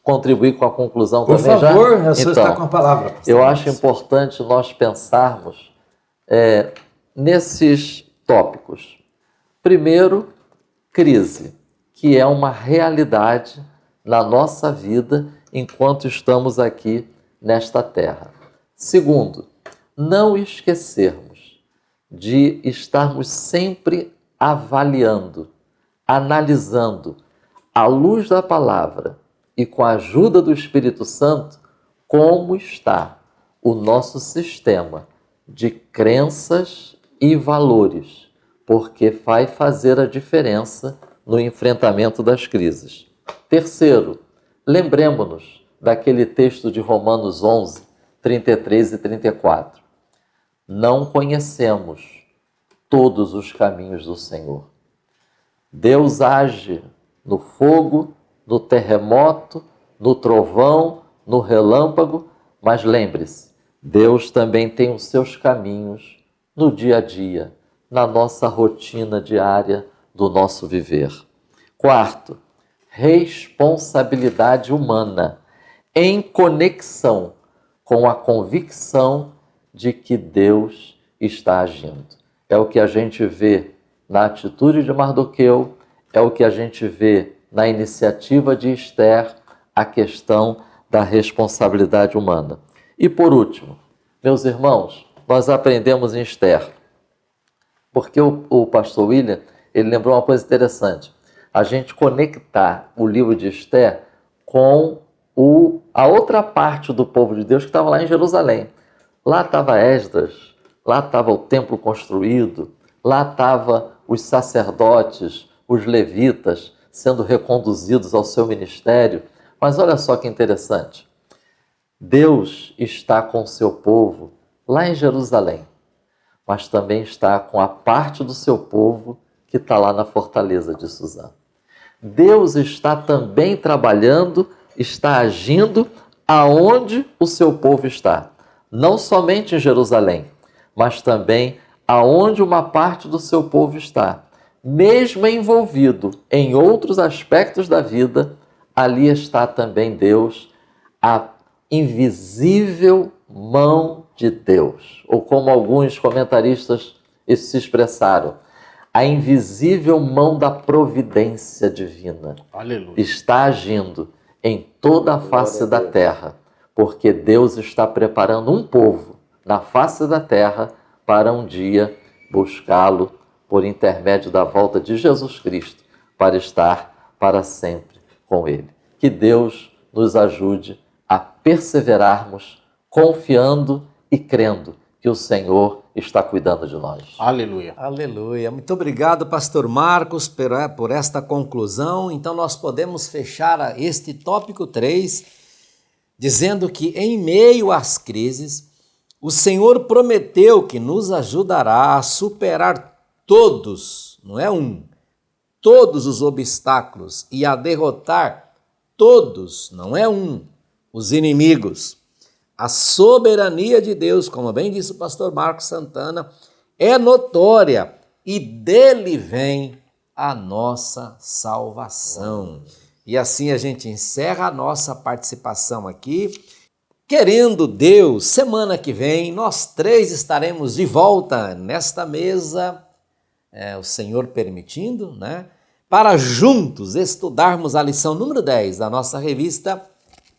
contribuir com a conclusão Por também já? Por favor, o senhor então, está com a palavra. Eu acho importante nós pensarmos nesses tópicos. Primeiro, crise, que é uma realidade na nossa vida enquanto estamos aqui nesta terra. Segundo, não esquecermos de estarmos sempre avaliando, analisando, à luz da palavra e com a ajuda do Espírito Santo, como está o nosso sistema de crenças e valores, porque vai fazer a diferença no enfrentamento das crises. Terceiro, lembremos-nos daquele texto de Romanos 11, 33 e 34. Não conhecemos todos os caminhos do Senhor. Deus age no fogo, no terremoto, no trovão, no relâmpago, mas lembre-se, Deus também tem os seus caminhos no dia a dia, na nossa rotina diária do nosso viver. Quarto, responsabilidade humana em conexão com a convicção de que Deus está agindo. É o que a gente vê na atitude de Mardoqueu, é o que a gente vê na iniciativa de Esther, a questão da responsabilidade humana. E por último, meus irmãos, nós aprendemos em Esther, porque o pastor William, ele lembrou uma coisa interessante, a gente conectar o livro de Esther com a outra parte do povo de Deus que estava lá em Jerusalém. Lá estava Esdras, lá estava o templo construído, lá estavam os sacerdotes, os levitas, sendo reconduzidos ao seu ministério. Mas olha só que interessante. Deus está com o seu povo lá em Jerusalém, mas também está com a parte do seu povo que está lá na fortaleza de Suzã. Deus está também trabalhando, está agindo aonde o seu povo está. Não somente em Jerusalém, mas também aonde uma parte do seu povo está. Mesmo envolvido em outros aspectos da vida, ali está também Deus, a invisível mão de Deus. Ou como alguns comentaristas se expressaram, a invisível mão da providência divina. Aleluia. Está agindo em toda a face da terra, porque Deus está preparando um povo na face da terra para um dia buscá-lo por intermédio da volta de Jesus Cristo, para estar para sempre com Ele. Que Deus nos ajude a perseverarmos, confiando e crendo que o Senhor está cuidando de nós. Aleluia. Aleluia. Muito obrigado, pastor Marcos, por esta conclusão. Então nós podemos fechar este tópico 3, dizendo que em meio às crises, O Senhor prometeu que nos ajudará a superar todos, não é um, todos os obstáculos e a derrotar todos, não é um, os inimigos. A soberania de Deus, como bem disse o pastor Marcos Santana, é notória e dele vem a nossa salvação. E assim a gente encerra a nossa participação aqui. Querendo Deus, semana que vem nós três estaremos de volta nesta mesa, o Senhor permitindo, né? Para juntos estudarmos a lição número 10 da nossa revista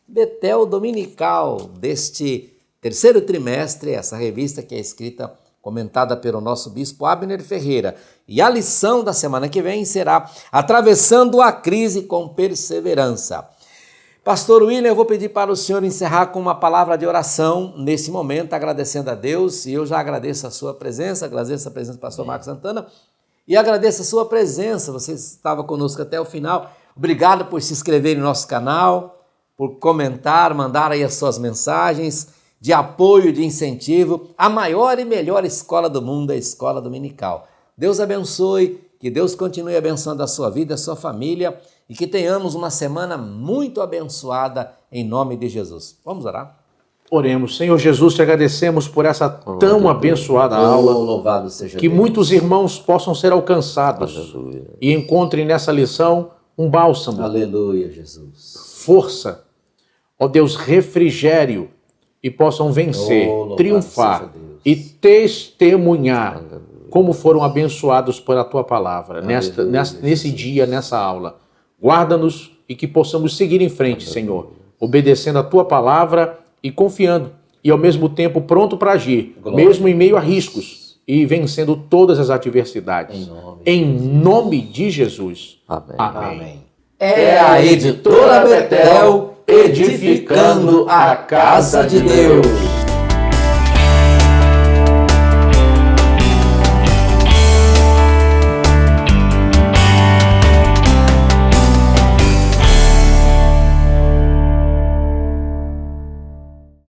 Betel Dominical, deste terceiro trimestre, essa revista que é escrita, comentada pelo nosso bispo Abner Ferreira. E a lição da semana que vem será Atravessando a Crise com Perseverança. Pastor William, eu vou pedir para o senhor encerrar com uma palavra de oração nesse momento, agradecendo a Deus, e eu já agradeço a sua presença, agradeço a presença do pastor Marcos Santana, e agradeço a sua presença, você estava conosco até o final. Obrigado por se inscrever no nosso canal, por comentar, mandar aí as suas mensagens de apoio, de incentivo. A maior e melhor escola do mundo é a Escola Dominical. Deus abençoe, que Deus continue abençoando a sua vida, a sua família, e que tenhamos uma semana muito abençoada em nome de Jesus. Vamos orar? Oremos. Senhor Jesus, te agradecemos por essa tão abençoada aula. Louvado seja que Deus. Muitos irmãos possam ser alcançados. Aleluia. E encontrem nessa lição um bálsamo. Aleluia, Jesus. Força. Ó Deus, refrigério. E possam vencer, triunfar e testemunhar como foram abençoados pela tua palavra nesse dia, nessa aula. Guarda-nos e que possamos seguir em frente, Senhor, obedecendo a tua palavra e confiando, e ao mesmo tempo pronto para agir, mesmo em meio a riscos, e vencendo todas as adversidades. Em nome de Jesus. Amém. Amém. É a editora Betel edificando a casa de Deus.